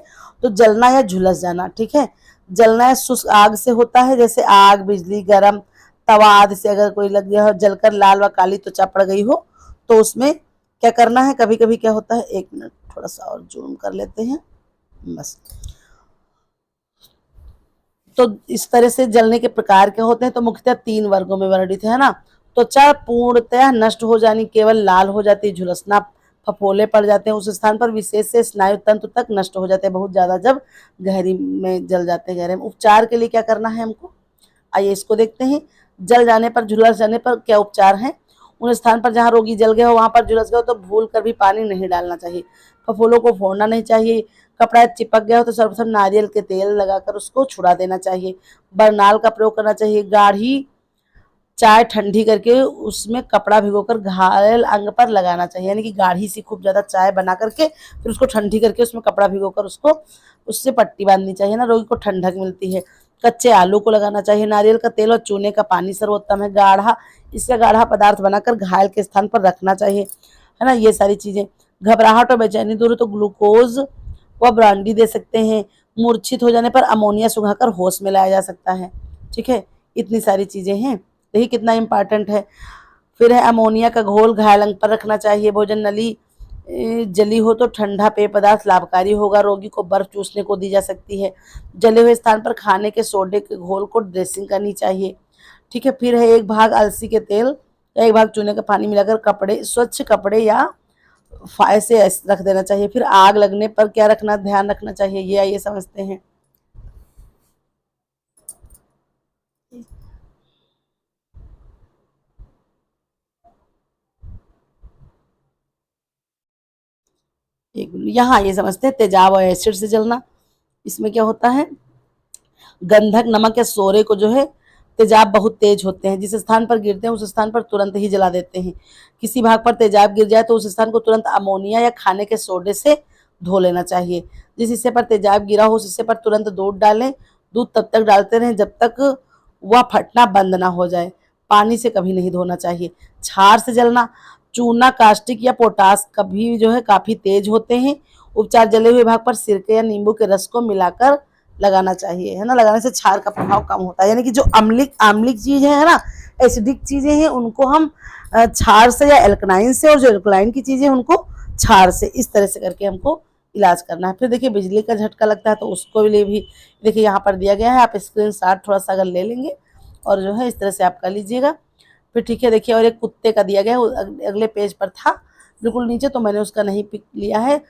तो जलना या झुलस जाना। ठीक है, जलना या शुष्क आग से होता है, जैसे आग, बिजली, गर्म तवा आदि से अगर कोई लग गया हो, जलकर लाल व काली त्वचा पड़ गई हो, तो उसमें क्या करना है, कभी कभी क्या होता है, एक मिनट थोड़ा सा और जूम कर लेते हैं बस। तो इस तरह से जलने के प्रकार क्या होते हैं, तो मुख्यतः 3 वर्गों में वर्णित है ना। त्वचा पूर्णतः नष्ट हो जानी, केवल लाल हो जाती है, झुलसना, फफोले पड़ जाते हैं उस स्थान पर, विशेष से स्नायु तंत्र तक नष्ट हो जाते हैं, बहुत ज्यादा जब गहरी में जल जाते हैं, गहरे में। उपचार के लिए क्या करना है हमको, आइए इसको देखते हैं। जल जाने पर, झुलस जाने पर क्या उपचार है। उन स्थान पर जहाँ रोगी जल गया हो, वहां पर झुलस गया हो, तो भूल कर भी पानी नहीं डालना चाहिए, फफोलों को फोड़ना नहीं चाहिए। कपड़ा चिपक गया हो तो सर्वप्रथम नारियल के तेल लगाकर उसको छुड़ा देना चाहिए। बरनाल का प्रयोग करना चाहिए। गाढ़ी चाय ठंडी करके उसमें कपड़ा भिगोकर घायल अंग पर लगाना चाहिए, यानी कि गाढ़ी सी खूब ज्यादा चाय बना करके फिर उसको ठंडी करके उसमें कपड़ा भिगोकर उसको उससे पट्टी बांधनी चाहिए ना, रोगी को ठंडक मिलती है। कच्चे आलू को लगाना चाहिए। नारियल का तेल और चूने का पानी सर्वोत्तम है। गाढ़ा, इसका गाढ़ा पदार्थ बनाकर घायल के स्थान पर रखना चाहिए, है ना, ये सारी चीजें। घबराहट और बेचैनी दूर हो तो ग्लूकोज व ब्रांडी दे सकते हैं। मूर्छित हो जाने पर अमोनिया सुखाकर होश में लाया जा सकता है। ठीक है, इतनी सारी चीजें हैं, देखिए कितना इंपॉर्टेंट है। फिर है अमोनिया का घोल घायल अंग पर रखना चाहिए। भोजन नली जली हो तो ठंडा पेय पदार्थ लाभकारी होगा, रोगी को बर्फ चूसने को दी जा सकती है। जले हुए स्थान पर खाने के सोडे के घोल को ड्रेसिंग करनी चाहिए। ठीक है, फिर है 1 भाग अलसी के तेल या 1 भाग चूने का पानी मिलाकर कपड़े, स्वच्छ कपड़े या फाय से रख देना चाहिए। फिर आग लगने पर क्या रखना, ध्यान रखना चाहिए, ये आइए समझते हैं। एक यहाँ ये समझते हैं, तेजाब और एसिड से जलना। इसमें क्या होता है, गंधक, नमक या सोरे को जो है, तेजाब बहुत तेज होते हैं, जिस स्थान पर गिरते हैं उस स्थान पर तुरंत ही जला देते हैं। किसी भाग पर तेजाब गिर जाए तो उस स्थान को तुरंत अमोनिया या खाने के सोडे से धो लेना चाहिए। जिस हिस्से पर तेजाब गिरा हो उस हिस्से पर तुरंत दूध डालें। दूध तब तक डालते रहें जब तक वह फटना बंद ना हो जाए। पानी से कभी नहीं धोना चाहिए। क्षार से जलना, चूना, कास्टिक या पोटास कभी जो है काफी तेज होते हैं। उपचार जले हुए भाग पर सिरके या नींबू के रस को मिलाकर लगाना चाहिए, है ना। लगाने से क्षार का प्रभाव कम होता है। यानी कि जो अम्लिक आम्लिक चीजें है ना, एसिडिक चीजें हैं, उनको हम क्षार से या एल्कलाइन से, और जो एल्कलाइन की चीजें उनको क्षार से, इस तरह से करके हमको इलाज करना है। फिर देखिए बिजली का झटका लगता है तो उसको लिए भी देखिए यहाँ पर दिया गया है, आप स्क्रीन शॉट थोड़ा सा अगर ले लेंगे और जो है इस तरह से आप कर लीजिएगा। फिर ठीक है, देखिए और एक कुत्ते का दिया गया है, अगले पेज पर था बिल्कुल नीचे, तो मैंने उसका नहीं पिक लिया है,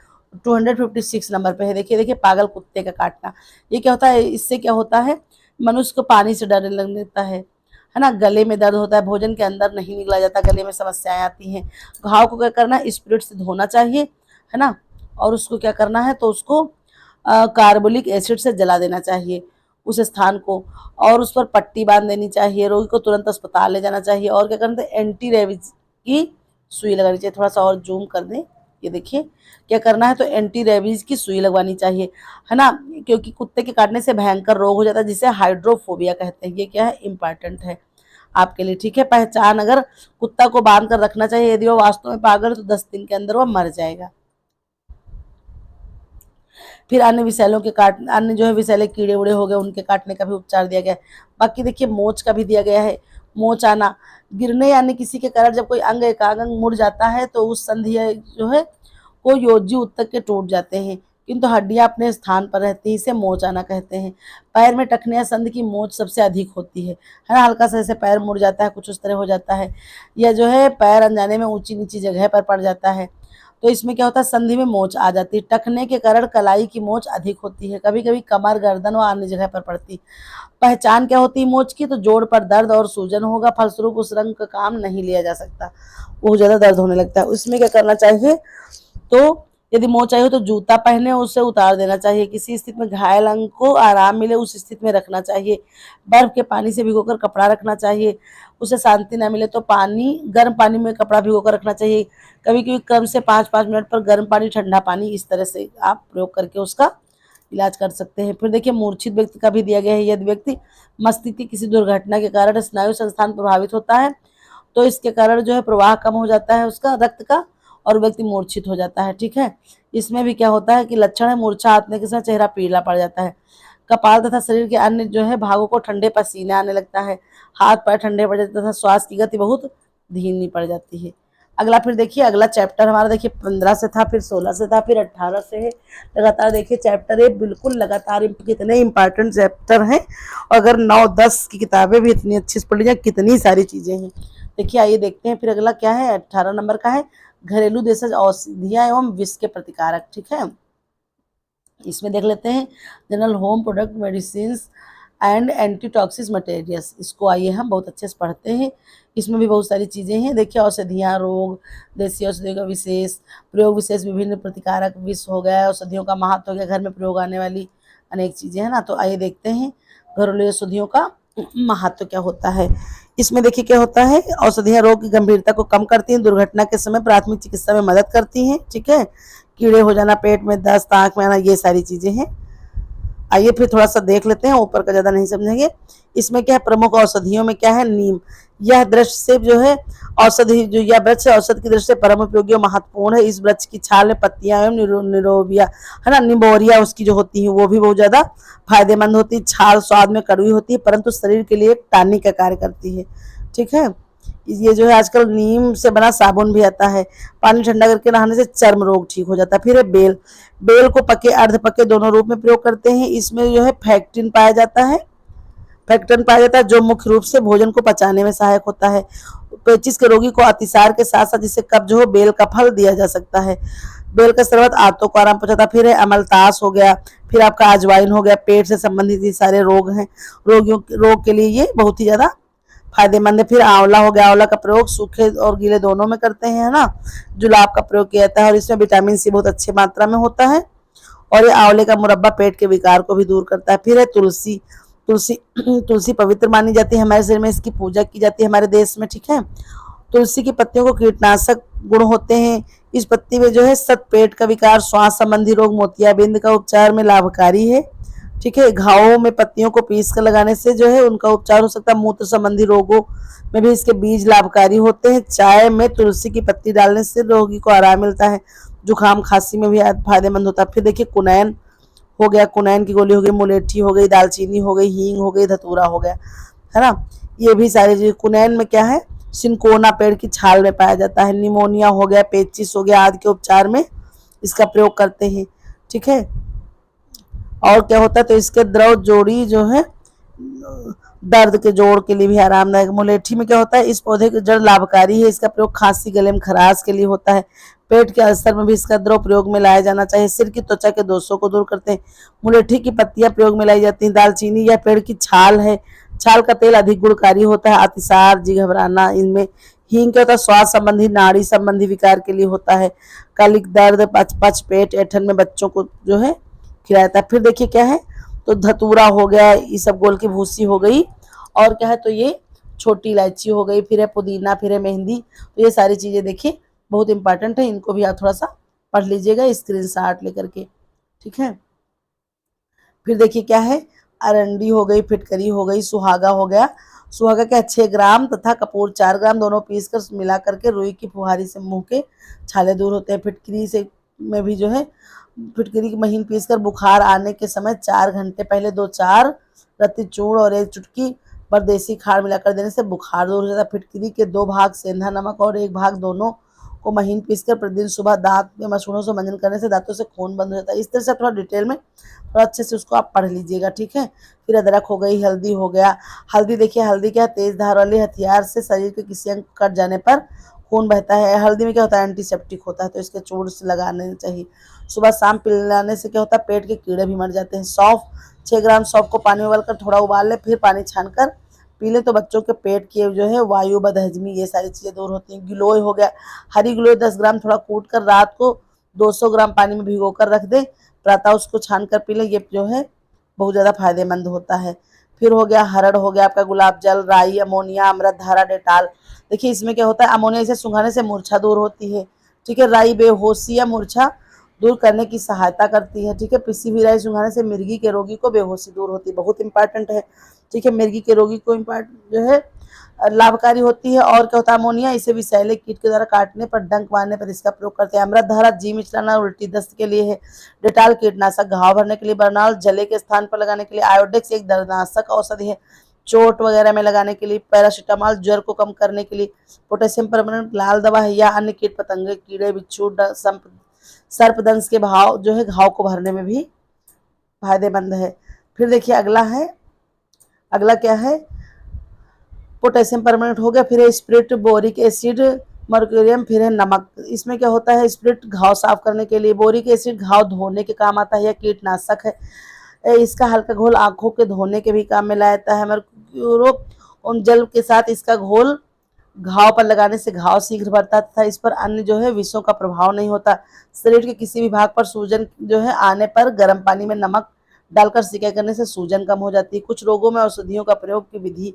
256 नंबर पे है। देखिए देखिए पागल कुत्ते का काटना, ये क्या होता है, इससे क्या होता है, मनुष्य को पानी से डरने लग जाता है ना। गले में दर्द होता है, भोजन के अंदर नहीं निकला जाता, गले में समस्याएं आती हैं। घाव को क्या करना है, स्पिरिट से धोना चाहिए, है ना। और उसको क्या करना है, तो उसको कार्बोलिक एसिड से जला देना चाहिए उस स्थान को, और उस पर पट्टी बांध देनी चाहिए। रोगी को तुरंत अस्पताल ले जाना चाहिए। और क्या करना है, एंटी रेबीज की सुई लगानी चाहिए। थोड़ा सा और जूम कर दें, ये देखिए क्या करना है, तो एंटी रेबीज की सुई लगवानी चाहिए, है ना। क्योंकि कुत्ते के काटने से भयंकर रोग हो जाता है जिसे हाइड्रोफोबिया कहते हैं। ये क्या है, इंपॉर्टेंट है आपके लिए, ठीक है। पहचान, अगर कुत्ता को बांध कर रखना चाहिए, यदि वो वास्तव में पागल है तो 10 दिन के अंदर वो मर जाएगा। फिर अन्य विषैलों के काट, अन्य जो है विषैले कीड़े उड़े हो गए, उनके काटने का भी उपचार दिया गया है। बाकी देखिए मोच का भी दिया गया है। मोच आना, गिरने यानी किसी के कारण जब कोई अंग एकांग अंग मुड़ जाता है तो उस संधि जो है को योजी उत्तक के टूट जाते हैं, किंतु हड्डियां अपने स्थान पर रहती है, इसे मोच आना कहते हैं। पैर में टखने या संधि की मोच सबसे अधिक होती है ना। हल्का सा जैसे पैर मुड़ जाता है, कुछ उस तरह हो जाता है, या जो है पैर अनजाने में ऊंची नीची जगह पर पड़ जाता है, तो इसमें क्या होता है, संधि में मोच आ जाती है। टखने के कारण कलाई की मोच अधिक होती है, कभी कभी कमर, गर्दन व अन्य जगह पर पड़ती। पहचान क्या होती है मोच की, तो जोड़ पर दर्द और सूजन होगा, फलस्वरूप उस रंग का काम नहीं लिया जा सकता, बहुत ज्यादा दर्द होने लगता है। उसमें क्या करना चाहिए, तो यदि मोच आई हो तो जूता पहने उसे उतार देना चाहिए। किसी स्थिति में घायल अंग को आराम मिले उस स्थिति में रखना चाहिए। बर्फ के पानी से भिगोकर कपड़ा रखना चाहिए। उसे शांति ना मिले तो गर्म पानी में कपड़ा भिगोकर रखना चाहिए। कभी कभी कम से 5-5 मिनट पर गर्म पानी, ठंडा पानी, इस तरह से आप प्रयोग करके उसका इलाज कर सकते हैं। फिर देखिए मूर्छित व्यक्ति का भी दिया गया है। यदि व्यक्ति मस्तिष्क की किसी दुर्घटना के कारण स्नायु संस्थान प्रभावित होता है तो इसके कारण जो है प्रवाह कम हो जाता है उसका, रक्त का, और व्यक्ति मूर्छित हो जाता है, ठीक है। इसमें भी क्या होता है कि लक्षण है, मूर्छा आने के समय चेहरा पीला पड़ जाता है। कपाल तथा शरीर के अन्य जो है भागों को ठंडे पसीने आने लगता है, हाथ पैर ठंडे पड़ जाते तथा श्वास की गति बहुत धीमी पड़ जाती है। अगला फिर देखिए, अगला चैप्टर हमारा देखिए 15 से था, फिर 16 से था, फिर 18 से है। लगातार देखिए चैप्टर है, बिल्कुल लगातार कितने इंपॉर्टेंट चैप्टर हैं। अगर 9-10 की किताबें भी इतनी अच्छी से पढ़ ली जाए, कितनी सारी चीजें हैं। देखिए आइए देखते हैं फिर अगला क्या है, 18 नंबर का है, घरेलू देशज औषधियां एवं विष के प्रतिकारक, ठीक है। इसमें देख लेते हैं general home product medicine and antitoxins materials. इसको आइए हम बहुत अच्छे से पढ़ते हैं। इसमें भी बहुत सारी चीज़ें हैं। देखिए औषधियाँ, रोग, देसी औषधियों का विशेष प्रयोग, विशेष विभिन्न प्रतिकारक विष हो गया, औषधियों का महत्व हो गया, घर में प्रयोग आने वाली अनेक चीज़ें हैं ना। तो आइए देखते हैं घरेलू औषधियों का महत्व क्या होता है। इसमें देखिए क्या होता है, औषधियाँ रोग की गंभीरता को कम करती हैं, दुर्घटना के समय प्राथमिक चिकित्सा में मदद करती हैं, ठीक है। कीड़े हो जाना, पेट में दस्त, आँख में आना, ये सारी चीज़ें हैं। आइए फिर थोड़ा सा देख लेते हैं, ऊपर का ज़्यादा नहीं समझेंगे। इसमें क्या है, प्रमुख औषधियों में क्या है, नीम। यह दृष्टि से जो है औषधि, जो यह वृक्ष औषध की दृष्टि से परम उपयोगी और महत्वपूर्ण है। इस वृक्ष की छाल में पत्तियां एवं निरोबिया, है ना, निबोरिया उसकी जो होती है वो भी बहुत ज्यादा फायदेमंद होती है। छाल स्वाद में कड़वी होती है परंतु शरीर के लिए एक टॉनिक का कार्य करती है, ठीक है। ये जो है आजकल नीम से बना साबुन भी आता है, पानी ठंडा करके नहाने से चर्म रोग ठीक हो जाता है। फिर है बेल। बेल को पके अर्ध पके दोनों रूप में प्रयोग करते हैं। इसमें जो है फैक्टिन पाया जाता है, जो मुख्य रूप से भोजन को पचाने में सहायक होता है। पेचिस के रोगी को अतिसार के साथ साथ जिससे कब्ज हो, बेल का फल दिया जा सकता है। बेल का शरबत आंतों को आराम पहुंचाता है। फिर है अमलतास हो गया, फिर आपका अजवाइन हो गया, पेट से संबंधित ये सारे रोग हैं, रोग के लिए ये बहुत ही ज्यादा फायदेमंद है। फिर आंवला हो गया, आंवला का प्रयोग सूखे और गीले दोनों में करते हैं, है ना। जुलाब का प्रयोग किया जाता है और इसमें विटामिन सी बहुत अच्छी मात्रा में होता है। और ये आंवले का मुरब्बा पेट के विकार को भी दूर करता है। फिर है तुलसी। तुलसी तुलसी पवित्र मानी जाती है हमारे शरीर में, इसकी पूजा की जाती है हमारे देश में, ठीक है। तुलसी की पत्तियों को कीटनाशक गुण होते हैं। इस पत्ती में जो है सत पेट का विकार, श्वास संबंधी रोग, मोतियाबिंद का उपचार में लाभकारी है। ठीक है, घावों में पत्तियों को पीस कर लगाने से जो है उनका उपचार हो सकता है। मूत्र संबंधी रोगों में भी इसके बीज लाभकारी होते हैं। चाय में तुलसी की पत्ती डालने से रोगी को आराम मिलता है। जुकाम खांसी में भी फायदेमंद होता है। फिर देखिए कुनैन हो गया, कुनैन की गोली हो गई, मुलेठी हो गई, दालचीनी हो गई, हींग हो गई, धतूरा हो गया, है ना। ये भी सारी चीज। कुनैन में क्या है, सिनकोना पेड़ की छाल में पाया जाता है। निमोनिया हो गया, पेचिस हो गया आदि के उपचार में इसका प्रयोग करते हैं। ठीक है, और क्या होता है, तो इसके द्रव जोड़ी जो है दर्द के जोड़ के लिए भी आरामदायक। मुलेठी में क्या होता है, इस पौधे की जड़ लाभकारी है। इसका प्रयोग खांसी, गले में खराश के लिए होता है। पेट के अल्सर में भी इसका द्रव प्रयोग में लाया जाना चाहिए। सिर की त्वचा के दोषों को दूर करते हैं। मुलेठी की पत्तियां प्रयोग में लाई जाती हैं। दालचीनी या पेड़ की छाल है, छाल का तेल अधिक गुणकारी होता है। अतिसार, जी घबराना इनमें। हींग क्या होता है, श्वास संबंधी, नाड़ी संबंधी विकार के लिए होता है। कलिक दर्द, पच पेट, ऐठन में बच्चों को जो है खिलाता है। फिर देखिए क्या है, तो धतूरा हो गया, इसबगोल की भूसी हो गई, और क्या है, तो ये छोटी इलायची हो गई, फिर है पुदीना, फिर है मेहंदी। तो ये सारी चीजें देखिए बहुत इंपॉर्टेंट है, इनको भी आप थोड़ा सा पढ़ लीजिएगा स्क्रीनशॉट लेकर के। ठीक है, फिर देखिए क्या है, अरंडी हो गई, फिटकरी हो गई, सुहागा हो गया। सुहागा के 6 ग्राम तथा कपूर 4 ग्राम दोनों पीस कर मिला करके रुई की फुहारी से मुंह के छाले दूर होते हैं। फिटकरी से में भी जो है, फिटकरी की महीन पीसकर बुखार आने के समय 4 घंटे पहले 2-4 रत्ती चूर्ण और 1 चुटकी पर देसी खाड़ मिलाकर देने से बुखार दूर हो जाता है। फिटकरी के 2 भाग सेंधा नमक और 1 भाग दोनों को महीन पीसकर प्रतिदिन सुबह दांत में मसूड़ों से मंजन करने से दांतों से खून बंद हो जाता है। इस तरह से थोड़ा डिटेल में थोड़ा अच्छे से उसको आप पढ़ लीजिएगा। ठीक है, फिर अदरक हो गई, हल्दी हो गया। हल्दी देखिए, हल्दी क्या, तेज धार वाले हथियार से शरीर के किसी अंग कट जाने पर खून बहता है। हल्दी में क्या होता है, एंटीसेप्टिक होता है, तो इसके चूर्ण से लगाने चाहिए। सुबह शाम पिलाने से क्या होता है, पेट के कीड़े भी मर जाते हैं। सौंफ, 6 ग्राम सौंफ को पानी में उबालकर थोड़ा उबाल ले, फिर पानी छानकर पी ले, तो बच्चों के पेट की जो है वायु, बदहजमी, ये सारी चीजें दूर होती हैं। गिलोय हो गया, हरी गिलोय 10 ग्राम थोड़ा कूट कर रात को 200 ग्राम पानी में भिगो कर रख दे, प्रातः उसको छान कर पी ले, ये जो है बहुत ज्यादा फायदेमंद होता है। फिर हो गया हरड़ हो गया आपका, गुलाब जल, राई, अमोनिया, अमृत धारा, डेटाल। देखिए इसमें क्या होता है, अमोनिया से सुंघाने से मूर्छा दूर होती है। ठीक है, राई बेहोशी या मूर्छा दूर करने की सहायता करती है। ठीक है, पिसी हुई राई सुंघाने से मिर्गी के रोगी को बेहोशी दूर होती है, बहुत इंपॉर्टेंट है। ठीक है, मिर्गी के रोगी को जो है लाभकारी होती है। और क्या होता है, अमोनिया, इसे विषैले कीट के द्वारा काटने पर, डंक मारने पर इसका प्रयोग करते हैं। अमृत धारा जी मिचलाना, उल्टी दस्त के लिए है। डेटाल कीटनाशक, घाव भरने के लिए। बर्नाल, जले के स्थान पर लगाने के लिए। आयोडेक्स एक दर्दनाशक औषधि है, चोट वगैरह में लगाने के लिए। पैरासीटामॉल, ज्वर को कम करने के लिए। पोटेशियम परमानेंट लाल दवा है, या अन्य कीट पतंगे, कीड़े, बिच्छू, सर्पदंश के भाव जो है घाव को भरने में भी फायदेमंद है। फिर देखिए अगला है, अगला क्या है, पोटेशियम परमानेंट हो गया। फिर है स्प्रिट, बोरिक एसिड, मर्क्यूरियम, फिर है नमक। इसमें क्या होता है, स्प्रिट घाव साफ करने के लिए, बोरिक एसिड घाव धोने के काम आता है, यह कीटनाशक है। इसका हल्का घोल आंखों के धोने के भी काम में लाया जाता है। मर्क्यूरो उन जल के साथ इसका घोल घाव पर लगाने से घाव शीघ्र भरता है तथा इस पर अन्य जो है विषों का प्रभाव नहीं होता। शरीर के किसी भी भाग पर सूजन जो है आने पर गर्म पानी में नमक डालकर सिकाई करने से सूजन कम हो जाती है। कुछ रोगों में औषधियों का प्रयोग की विधि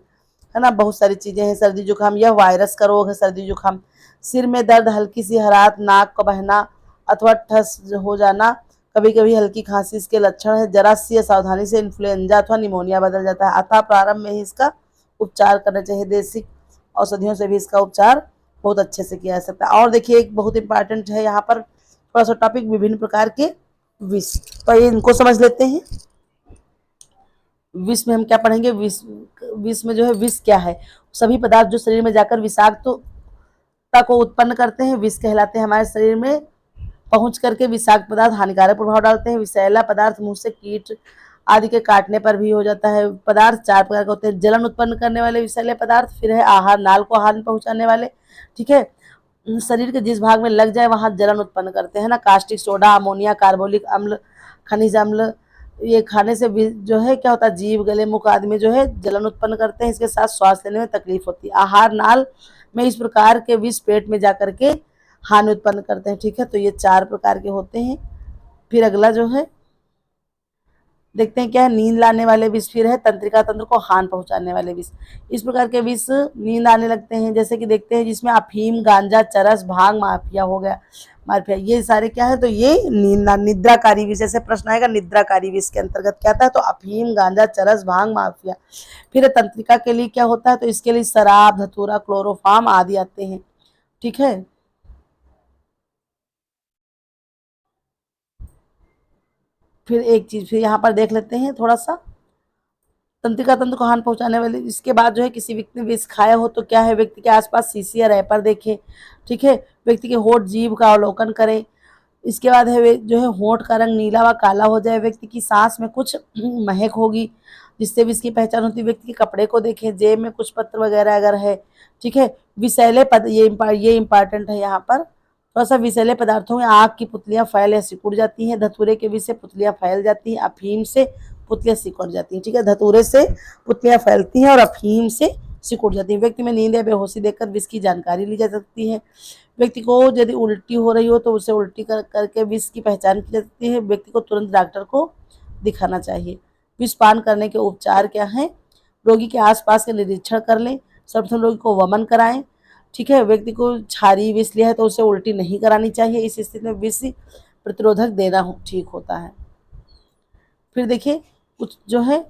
है ना, बहुत सारी चीजें हैं। सर्दी जुकाम, यह वायरस का रोग है सर्दी जुकाम। सिर में दर्द, हल्की सी हरात, नाक का बहना अथवा ठस हो जाना, कभी कभी हल्की खांसी इसके लक्षण है। जरा सी सावधानी से इन्फ्लुएंजा अथवा निमोनिया बदल जाता है, अतः प्रारंभ में ही इसका उपचार करना चाहिए। देसी औषधियों से भी इसका उपचार बहुत अच्छे से किया जा सकता है। और देखिए एक बहुत इंपॉर्टेंट है यहाँ पर थोड़ा सा टॉपिक, विभिन्न प्रकार के विष, तो ये इनको समझ लेते हैं। विष में हम क्या पढ़ेंगे, विष, विष में जो है विष क्या है, सभी पदार्थ जो शरीर में जाकर विषाक्तता को उत्पन्न करते हैं विष कहलाते हैं। हमारे शरीर में पहुंच करके विषाक्त पदार्थ हानिकारक प्रभाव डालते हैं। विषैला पदार्थ मुंह से कीट आदि के काटने पर भी हो जाता है। पदार्थ 4 प्रकार के होते हैं, जलन उत्पन्न करने वाले विषैले पदार्थ, फिर है आहार, नाल को हानि पहुंचाने वाले। ठीक है, शरीर के जिस भाग में लग जाए वहां जलन उत्पन्न करते हैं ना, कास्टिक सोडा, अमोनिया, कार्बोलिक अम्ल, खनिज अम्ल, ये खाने से भी जो है क्या होता है, जीभ, गले, मुख आदि में जो है जलन उत्पन्न करते हैं। इसके साथ श्वास लेने में तकलीफ होती है। आहार नाल में इस प्रकार के विष पेट में जाकर के हानि उत्पन्न करते हैं। ठीक है, तो ये 4 प्रकार के होते हैं। फिर अगला जो है देखते हैं क्या है, नींद लाने वाले विष, फिर है तंत्रिका तंत्र को हानि पहुंचाने वाले विष। इस प्रकार के विष नींद आने लगते हैं, जैसे कि देखते हैं जिसमें अफीम, गांजा, चरस, भांग, माफिया हो गया, माफिया, ये सारे क्या है, तो ये निद्राकारी विष। जैसे प्रश्न आएगा निद्राकारी विष के अंतर्गत क्या आता है, तो अफीम, गांजा, चरस, भांग, माफिया। फिर तंत्रिका के लिए क्या होता है, तो इसके लिए शराब, धतूरा, क्लोरोफार्म आदि आते हैं। ठीक है, फिर एक चीज फिर यहाँ पर देख लेते हैं थोड़ा सा, तंत्रिका तंत्र को हानि पहुंचाने वाले। इसके बाद जो है किसी व्यक्ति ने विष खाया हो तो क्या है, व्यक्ति के आसपास शीशी या रैपर देखें। ठीक है, व्यक्ति के होठ, जीभ का अवलोकन करें। इसके बाद है जो है होठ का रंग नीला व काला हो जाए, व्यक्ति की सांस में कुछ महक होगी जिससे भी इसकी पहचान होती है। व्यक्ति के कपड़े को देखें, जेब में कुछ पत्र वगैरह अगर है। ठीक है, विषैले पद, ये इंपॉर्टेंट है यहाँ पर, थोड़ा सा। विषैले पदार्थों में आग की पुतलियां फैल या सिकुड़ जाती हैं, धतूरे के विष से पुतलियां फैल जाती हैं, अफीम से पुतलियां सिकुड़ जाती हैं। ठीक है, धतूरे से पुतलियां फैलती हैं और अफीम से सिकुड़ जाती हैं। व्यक्ति में नींद या बेहोशी देखकर विष की जानकारी ली जा सकती है। व्यक्ति को यदि उल्टी हो रही हो तो उसे उल्टी करके विष की पहचान की जा सकती है। व्यक्ति को तुरंत डॉक्टर को दिखाना चाहिए। विष पान करने के उपचार क्या हैं, रोगी के आसपास के निरीक्षण कर लें, सर्वप्रथम रोगी को वमन कराएं। ठीक है, व्यक्ति को क्षारीय विष लिया है तो उसे उल्टी नहीं करानी चाहिए, इस स्थिति में विष प्रतिरोधक देना ठीक होता है। फिर देखिए कुछ जो है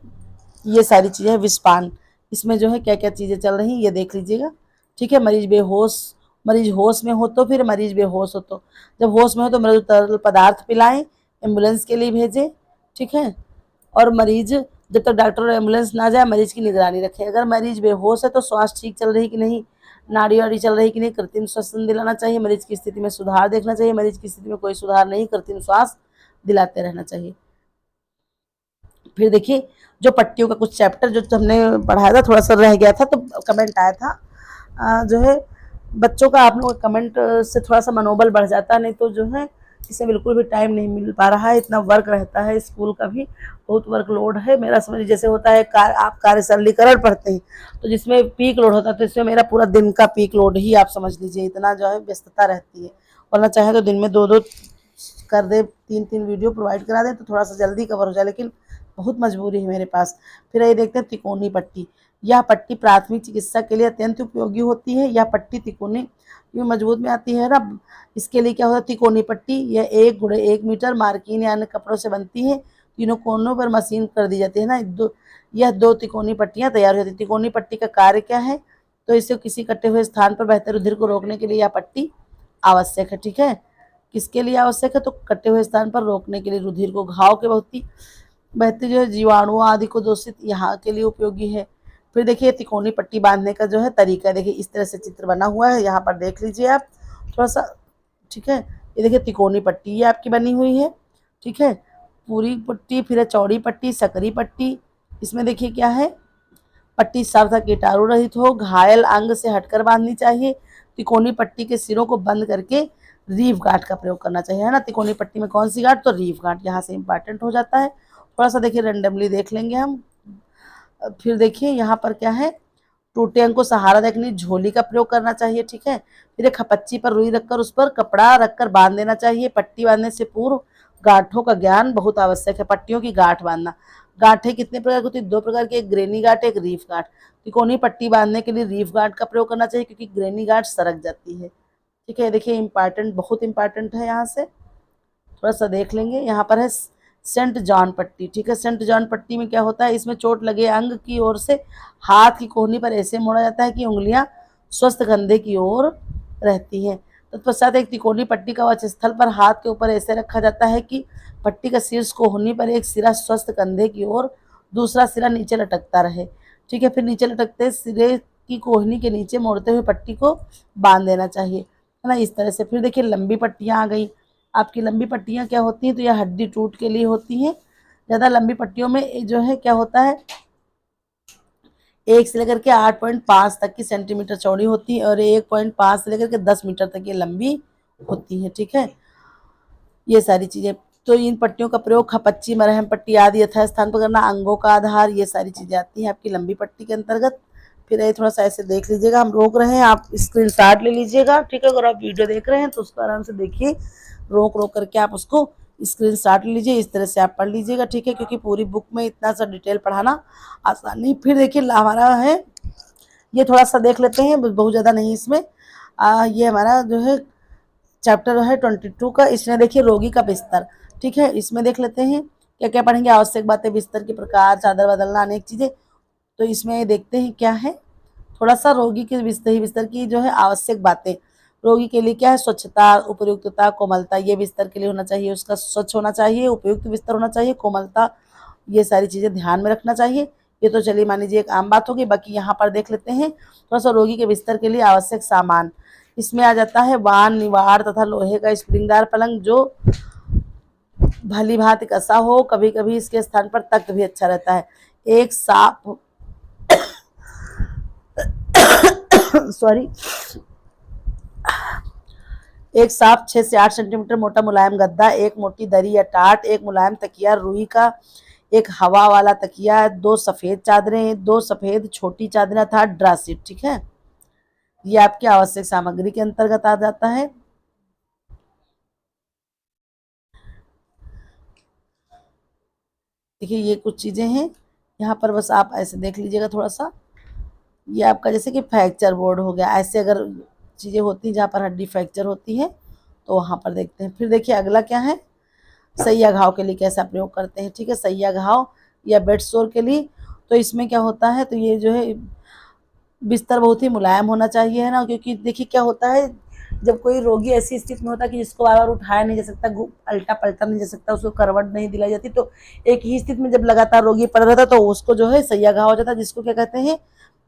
ये सारी चीज़ें विषपान, इसमें जो है क्या क्या चीज़ें चल रही ये देख लीजिएगा। ठीक है, मरीज होश में हो तो, फिर मरीज बेहोश हो तो, जब होश में हो तो मृदु तरल पदार्थ पिलाएं, एम्बुलेंस के लिए भेजें। ठीक है, और मरीज जब तक डॉक्टर और एम्बुलेंस ना जाए मरीज की निगरानी रखें। अगर मरीज बेहोश है तो श्वास ठीक चल रही कि नहीं, नाड़ी वाड़ी चल रही कि नहीं, कृत्रिम श्वसन दिलाना चाहिए। मरीज की स्थिति में सुधार देखना चाहिए, मरीज की स्थिति में कोई सुधार नहीं, कृत्रिम श्वास दिलाते रहना चाहिए। फिर देखिए जो पट्टियों का कुछ चैप्टर जो हमने पढ़ाया था थोड़ा सा रह गया था, तो कमेंट आया था जो है बच्चों का, आप लोग कमेंट से थोड़ा सा मनोबल बढ़ जाता, नहीं तो जो है इसे बिल्कुल भी टाइम नहीं मिल पा रहा है, इतना वर्क रहता है, स्कूल का भी बहुत वर्कलोड है मेरा। समझ जैसे होता है आप कार्य सरलीकरण पढ़ते हैं तो जिसमें पीक लोड होता है, तो इसमें मेरा पूरा दिन का पीक लोड ही आप समझ लीजिए, इतना जो है व्यस्तता रहती है। वरना चाहे तो दिन में 2-2 कर दे, 3-3 वीडियो प्रोवाइड करा दे तो थोड़ा सा जल्दी कवर हो जाए, लेकिन बहुत मजबूरी है मेरे पास। फिर ये देखते हैं तिकोनी पट्टी। यह पट्टी प्राथमिक चिकित्सा के लिए अत्यंत उपयोगी होती है। यह पट्टी तिकोनी मजबूत में आती है ना, इसके लिए क्या होता है, तिकोनी पट्टी यह 1 × 1 मीटर मार्किन या अन्य कपड़ों से बनती है, तीनों कोनों पर मशीन कर दी जाती है ना, यह 2 तिकोनी पट्टियां तैयार होती है। तिकोनी पट्टी का कार्य क्या है, तो इसे किसी कटे हुए स्थान पर बहते रुधिर को रोकने के लिए यह पट्टी आवश्यक है। ठीक है, किसके लिए आवश्यक है, तो कटे हुए स्थान पर रोकने के लिए रुधिर को, घाव के बहती जो है जीवाणुओं आदि को दूषित, यहाँ के लिए उपयोगी है। फिर देखिए तिकोनी पट्टी बांधने का जो है तरीका, देखिए इस तरह से चित्र बना हुआ है, यहाँ पर देख लीजिए आप थोड़ा सा। ठीक है, ये देखिए तिकोनी पट्टी ये आपकी बनी हुई है। ठीक है, पूरी पट्टी, फिर है चौड़ी पट्टी, सकरी पट्टी। इसमें देखिए क्या है, पट्टी साफ कीटाणु रहित हो, घायल अंग से हटकर बांधनी चाहिए। तिकोनी पट्टी के सिरों को बंद करके रीफ गांठ का प्रयोग करना चाहिए, है ना। तिकोनी पट्टी में कौन सी गांठ, तो रीफ गांठ, यहाँ से इंपॉर्टेंट हो जाता है। थोड़ा सा देखिए रेंडमली देख लेंगे हम। फिर देखिए यहाँ पर क्या है, टूटे अंग को सहारा देखने झोली का प्रयोग करना चाहिए। ठीक है, फिर एक खपच्ची पर रुई रखकर उस पर कपड़ा रखकर बांध देना चाहिए। पट्टी बांधने से पूर्व गांठों का ज्ञान बहुत आवश्यक है। पट्टियों की गांठ बांधना, गांठें कितने प्रकार की होती है, 2 प्रकार की, एक ग्रेनी गांठ, एक रीफ गांठ। तिकोनी पट्टी बांधने के लिए रीफ गांठ का प्रयोग करना चाहिए क्योंकि ग्रेनी गांठ सरक जाती है। ठीक है, देखिए इंपॉर्टेंट, बहुत इंपॉर्टेंट है, यहाँ से थोड़ा सा देख लेंगे। यहाँ पर है सेंट जॉन पट्टी। ठीक है, सेंट जॉन पट्टी में क्या होता है, इसमें चोट लगे अंग की ओर से हाथ की कोहनी पर ऐसे मोड़ा जाता है कि उंगलियां स्वस्थ कंधे की ओर रहती हैं। तत्पश्चात एक तिकोनी पट्टी का वक्षस्थल पर हाथ के ऊपर ऐसे रखा जाता है कि पट्टी का शीर्ष कोहनी पर एक सिरा स्वस्थ कंधे की ओर, दूसरा सिरा नीचे लटकता रहे। ठीक है, फिर नीचे लटकते सिरे की कोहनी के नीचे मोड़ते हुए पट्टी को बांध देना चाहिए, है ना, इस तरह से। फिर देखिए लंबी पट्टियाँ आ गई आपकी। लंबी पट्टियाँ क्या होती हैं, तो यह हड्डी टूट के लिए होती हैं। ज़्यादा लंबी पट्टियों में जो है क्या होता है, 1 से लेकर के 8.5 तक की सेंटीमीटर चौड़ी होती है और 1.5 से लेकर के 10 मीटर तक ये लंबी होती है। ठीक है, ये सारी चीज़ें, तो इन पट्टियों का प्रयोग खपच्ची, मरहम पट्टी आदि यथास्थान पर करना, अंगों का आधार, ये सारी चीज़ें आती हैं आपकी लंबी पट्टी के अंतर्गत। फिर ये थोड़ा सा ऐसे देख लीजिएगा, हम रोक रहे हैं, आप स्क्रीनशॉट ले लीजिएगा। ठीक है, अगर आप वीडियो देख रहे हैं तो उसको आराम से देखिए, रोक करके आप उसको स्क्रीनशॉट लीजिए, इस तरह से आप पढ़ लीजिएगा, ठीक है, क्योंकि पूरी बुक में इतना सा डिटेल पढ़ाना आसान नहीं। फिर देखिए हमारा है, ये थोड़ा सा देख लेते हैं, बहुत ज़्यादा नहीं इसमें। ये हमारा जो है चैप्टर है 22 का, इसमें देखिए रोगी का बिस्तर, ठीक है। इसमें देख लेते हैं क्या क्या पढ़ेंगे। आवश्यक बातें, बिस्तर के प्रकार, चादर बदलना, अनेक चीज़ें। तो इसमें देखते हैं क्या है, थोड़ा सा रोगी के बिस्तर की जो है आवश्यक बातें। रोगी के लिए क्या है, स्वच्छता, उपयुक्तता, कोमलता। ये बिस्तर के लिए होना चाहिए, उसका स्वच्छ होना चाहिए, उपयुक्त बिस्तर होना चाहिए, कोमलता, ये सारी चीज़ें ध्यान में रखना चाहिए। ये तो चलिए मान लीजिए एक आम बात होगी। बाकी यहाँ पर देख लेते हैं थोड़ा सा रोगी के बिस्तर के लिए आवश्यक सामान। इसमें आ जाता है वान, निवाड़ तथा लोहे का स्प्रिंगदार पलंग जो भली भांति कसा हो। कभी कभी इसके स्थान पर तख्त भी अच्छा रहता है। एक साफ सॉरी एक साफ 6 से 8 सेंटीमीटर मोटा मुलायम गद्दा, एक मोटी दरी या टाट, एक मुलायम तकिया रुई का, एक हवा वाला तकिया, 2 सफेद चादरें, 2 सफेद छोटी चादरें था ड्रा शीट, ठीक है। ये आपकी आवश्यक सामग्री के अंतर्गत आ जाता है। देखिए ये कुछ चीजें हैं यहाँ पर, बस आप ऐसे देख लीजिएगा थोड़ा सा। ये आपका जैसे कि फ्रैक्चर बोर्ड हो गया, ऐसे अगर चीजें होती हैं जहाँ पर हड्डी फ्रैक्चर होती है तो वहां पर देखते हैं। फिर देखिए अगला क्या है, सैया घाव के लिए कैसा प्रयोग करते हैं, ठीक है। सैया घाव या बेड सोर के लिए, तो इसमें क्या होता है, तो ये जो है बिस्तर बहुत ही मुलायम होना चाहिए, है ना, क्योंकि देखिए क्या होता है, जब कोई रोगी ऐसी स्थिति में होता है कि जिसको बार बार उठाया नहीं जा सकता, अल्टा पलटा नहीं जा सकता, उसको करवट नहीं दिलाई जाती, तो एक ही स्थिति में जब लगातार रोगी पड़ा रहता तो उसको जो है सैया घाव हो जाता है, जिसको क्या कहते हैं,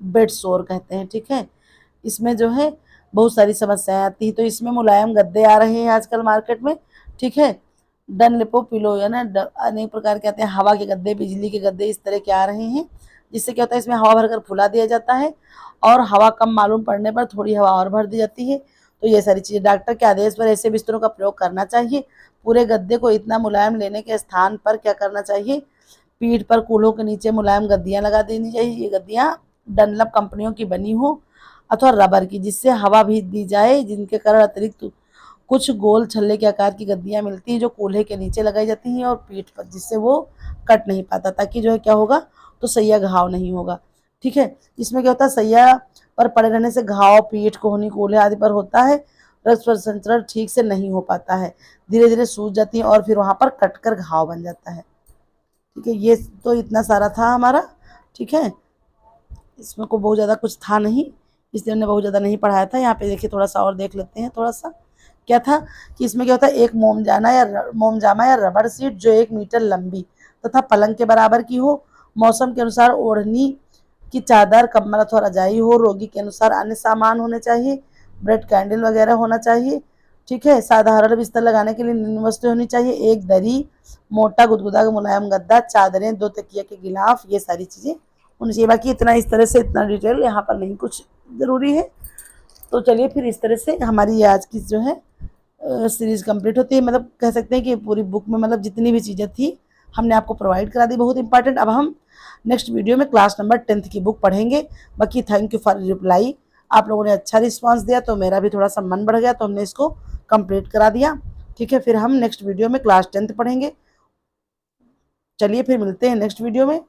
बेड सोर कहते हैं, ठीक है। इसमें जो है बहुत सारी समस्याएं आती हैं। तो इसमें मुलायम गद्दे आ रहे हैं आजकल मार्केट में, ठीक है। डनलिपो पिलो या ना अनेक प्रकार के आते हैं, हवा के गद्दे, बिजली के गद्दे, इस तरह के आ रहे हैं। जिससे क्या होता है, इसमें हवा भरकर फुला दिया जाता है और हवा कम मालूम पड़ने पर थोड़ी हवा और भर दी जाती है। तो ये सारी चीज़ें डॉक्टर के आदेश पर ऐसे बिस्तरों का प्रयोग करना चाहिए। पूरे गद्दे को इतना मुलायम लेने के स्थान पर क्या करना चाहिए, पीठ पर कूल्हों के नीचे मुलायम गद्दियाँ लगा देनी चाहिए। ये गद्दियाँ डनलप कंपनियों की बनी हो अथवा रबर की, जिससे हवा भी दी जाए, जिनके कारण अतिरिक्त कुछ गोल छल्ले के आकार की गद्दियाँ मिलती हैं जो कूल्हे के नीचे लगाई जाती हैं और पीठ पर, जिससे वो कट नहीं पाता, ताकि जो है क्या होगा, तो सैया घाव नहीं होगा, ठीक है। इसमें क्या होता है, सैया पर पड़े रहने से घाव पीठ, कोहनी, कूल्हे आदि पर होता है, रक्त संचरण ठीक से नहीं हो पाता है, धीरे धीरे सूज जाती है और फिर वहां पर कट कर घाव बन जाता है, ठीक है। ये तो इतना सारा था हमारा, ठीक है। इसमें को बहुत ज़्यादा कुछ था नहीं, इसलिए हमने बहुत ज़्यादा नहीं पढ़ाया था। यहाँ पे देखिए थोड़ा सा और देख लेते हैं। थोड़ा सा क्या था कि इसमें क्या होता है, एक मोमजामा या रबड़ सीट जो 1 मीटर लंबी तथा पलंग के बराबर की हो, मौसम के अनुसार ओढ़नी की चादर, कम्बल अथवा रजाई हो, रोगी के अनुसार अन्य सामान होने चाहिए, ब्रेड कैंडल वगैरह होना चाहिए, ठीक है। साधारण बिस्तर लगाने के लिए निम्न वस्तुएं होनी चाहिए, एक दरी, मोटा गुदगुदा मुलायम गद्दा, चादरें, 2 तकिया के गिलाफ, ये सारी चीज़ें होनी चाहिए। बाकी इतना इस तरह से, इतना डिटेल यहाँ पर नहीं कुछ ज़रूरी है। तो चलिए फिर इस तरह से हमारी आज की जो है सीरीज़ कंप्लीट होती है। मतलब कह सकते हैं कि पूरी बुक में मतलब जितनी भी चीज़ें थी हमने आपको प्रोवाइड करा दी, बहुत इंपॉर्टेंट। अब हम नेक्स्ट वीडियो में क्लास नंबर 10th की बुक पढ़ेंगे। बाकी थैंक यू फॉर रिप्लाई, आप लोगों ने अच्छा रिस्पांस दिया तो मेरा भी थोड़ा सा मन बढ़ गया, तो हमने इसको कंप्लीट करा दिया, ठीक है। फिर हम नेक्स्ट वीडियो में क्लास 10th पढ़ेंगे। चलिए फिर मिलते हैं नेक्स्ट वीडियो में।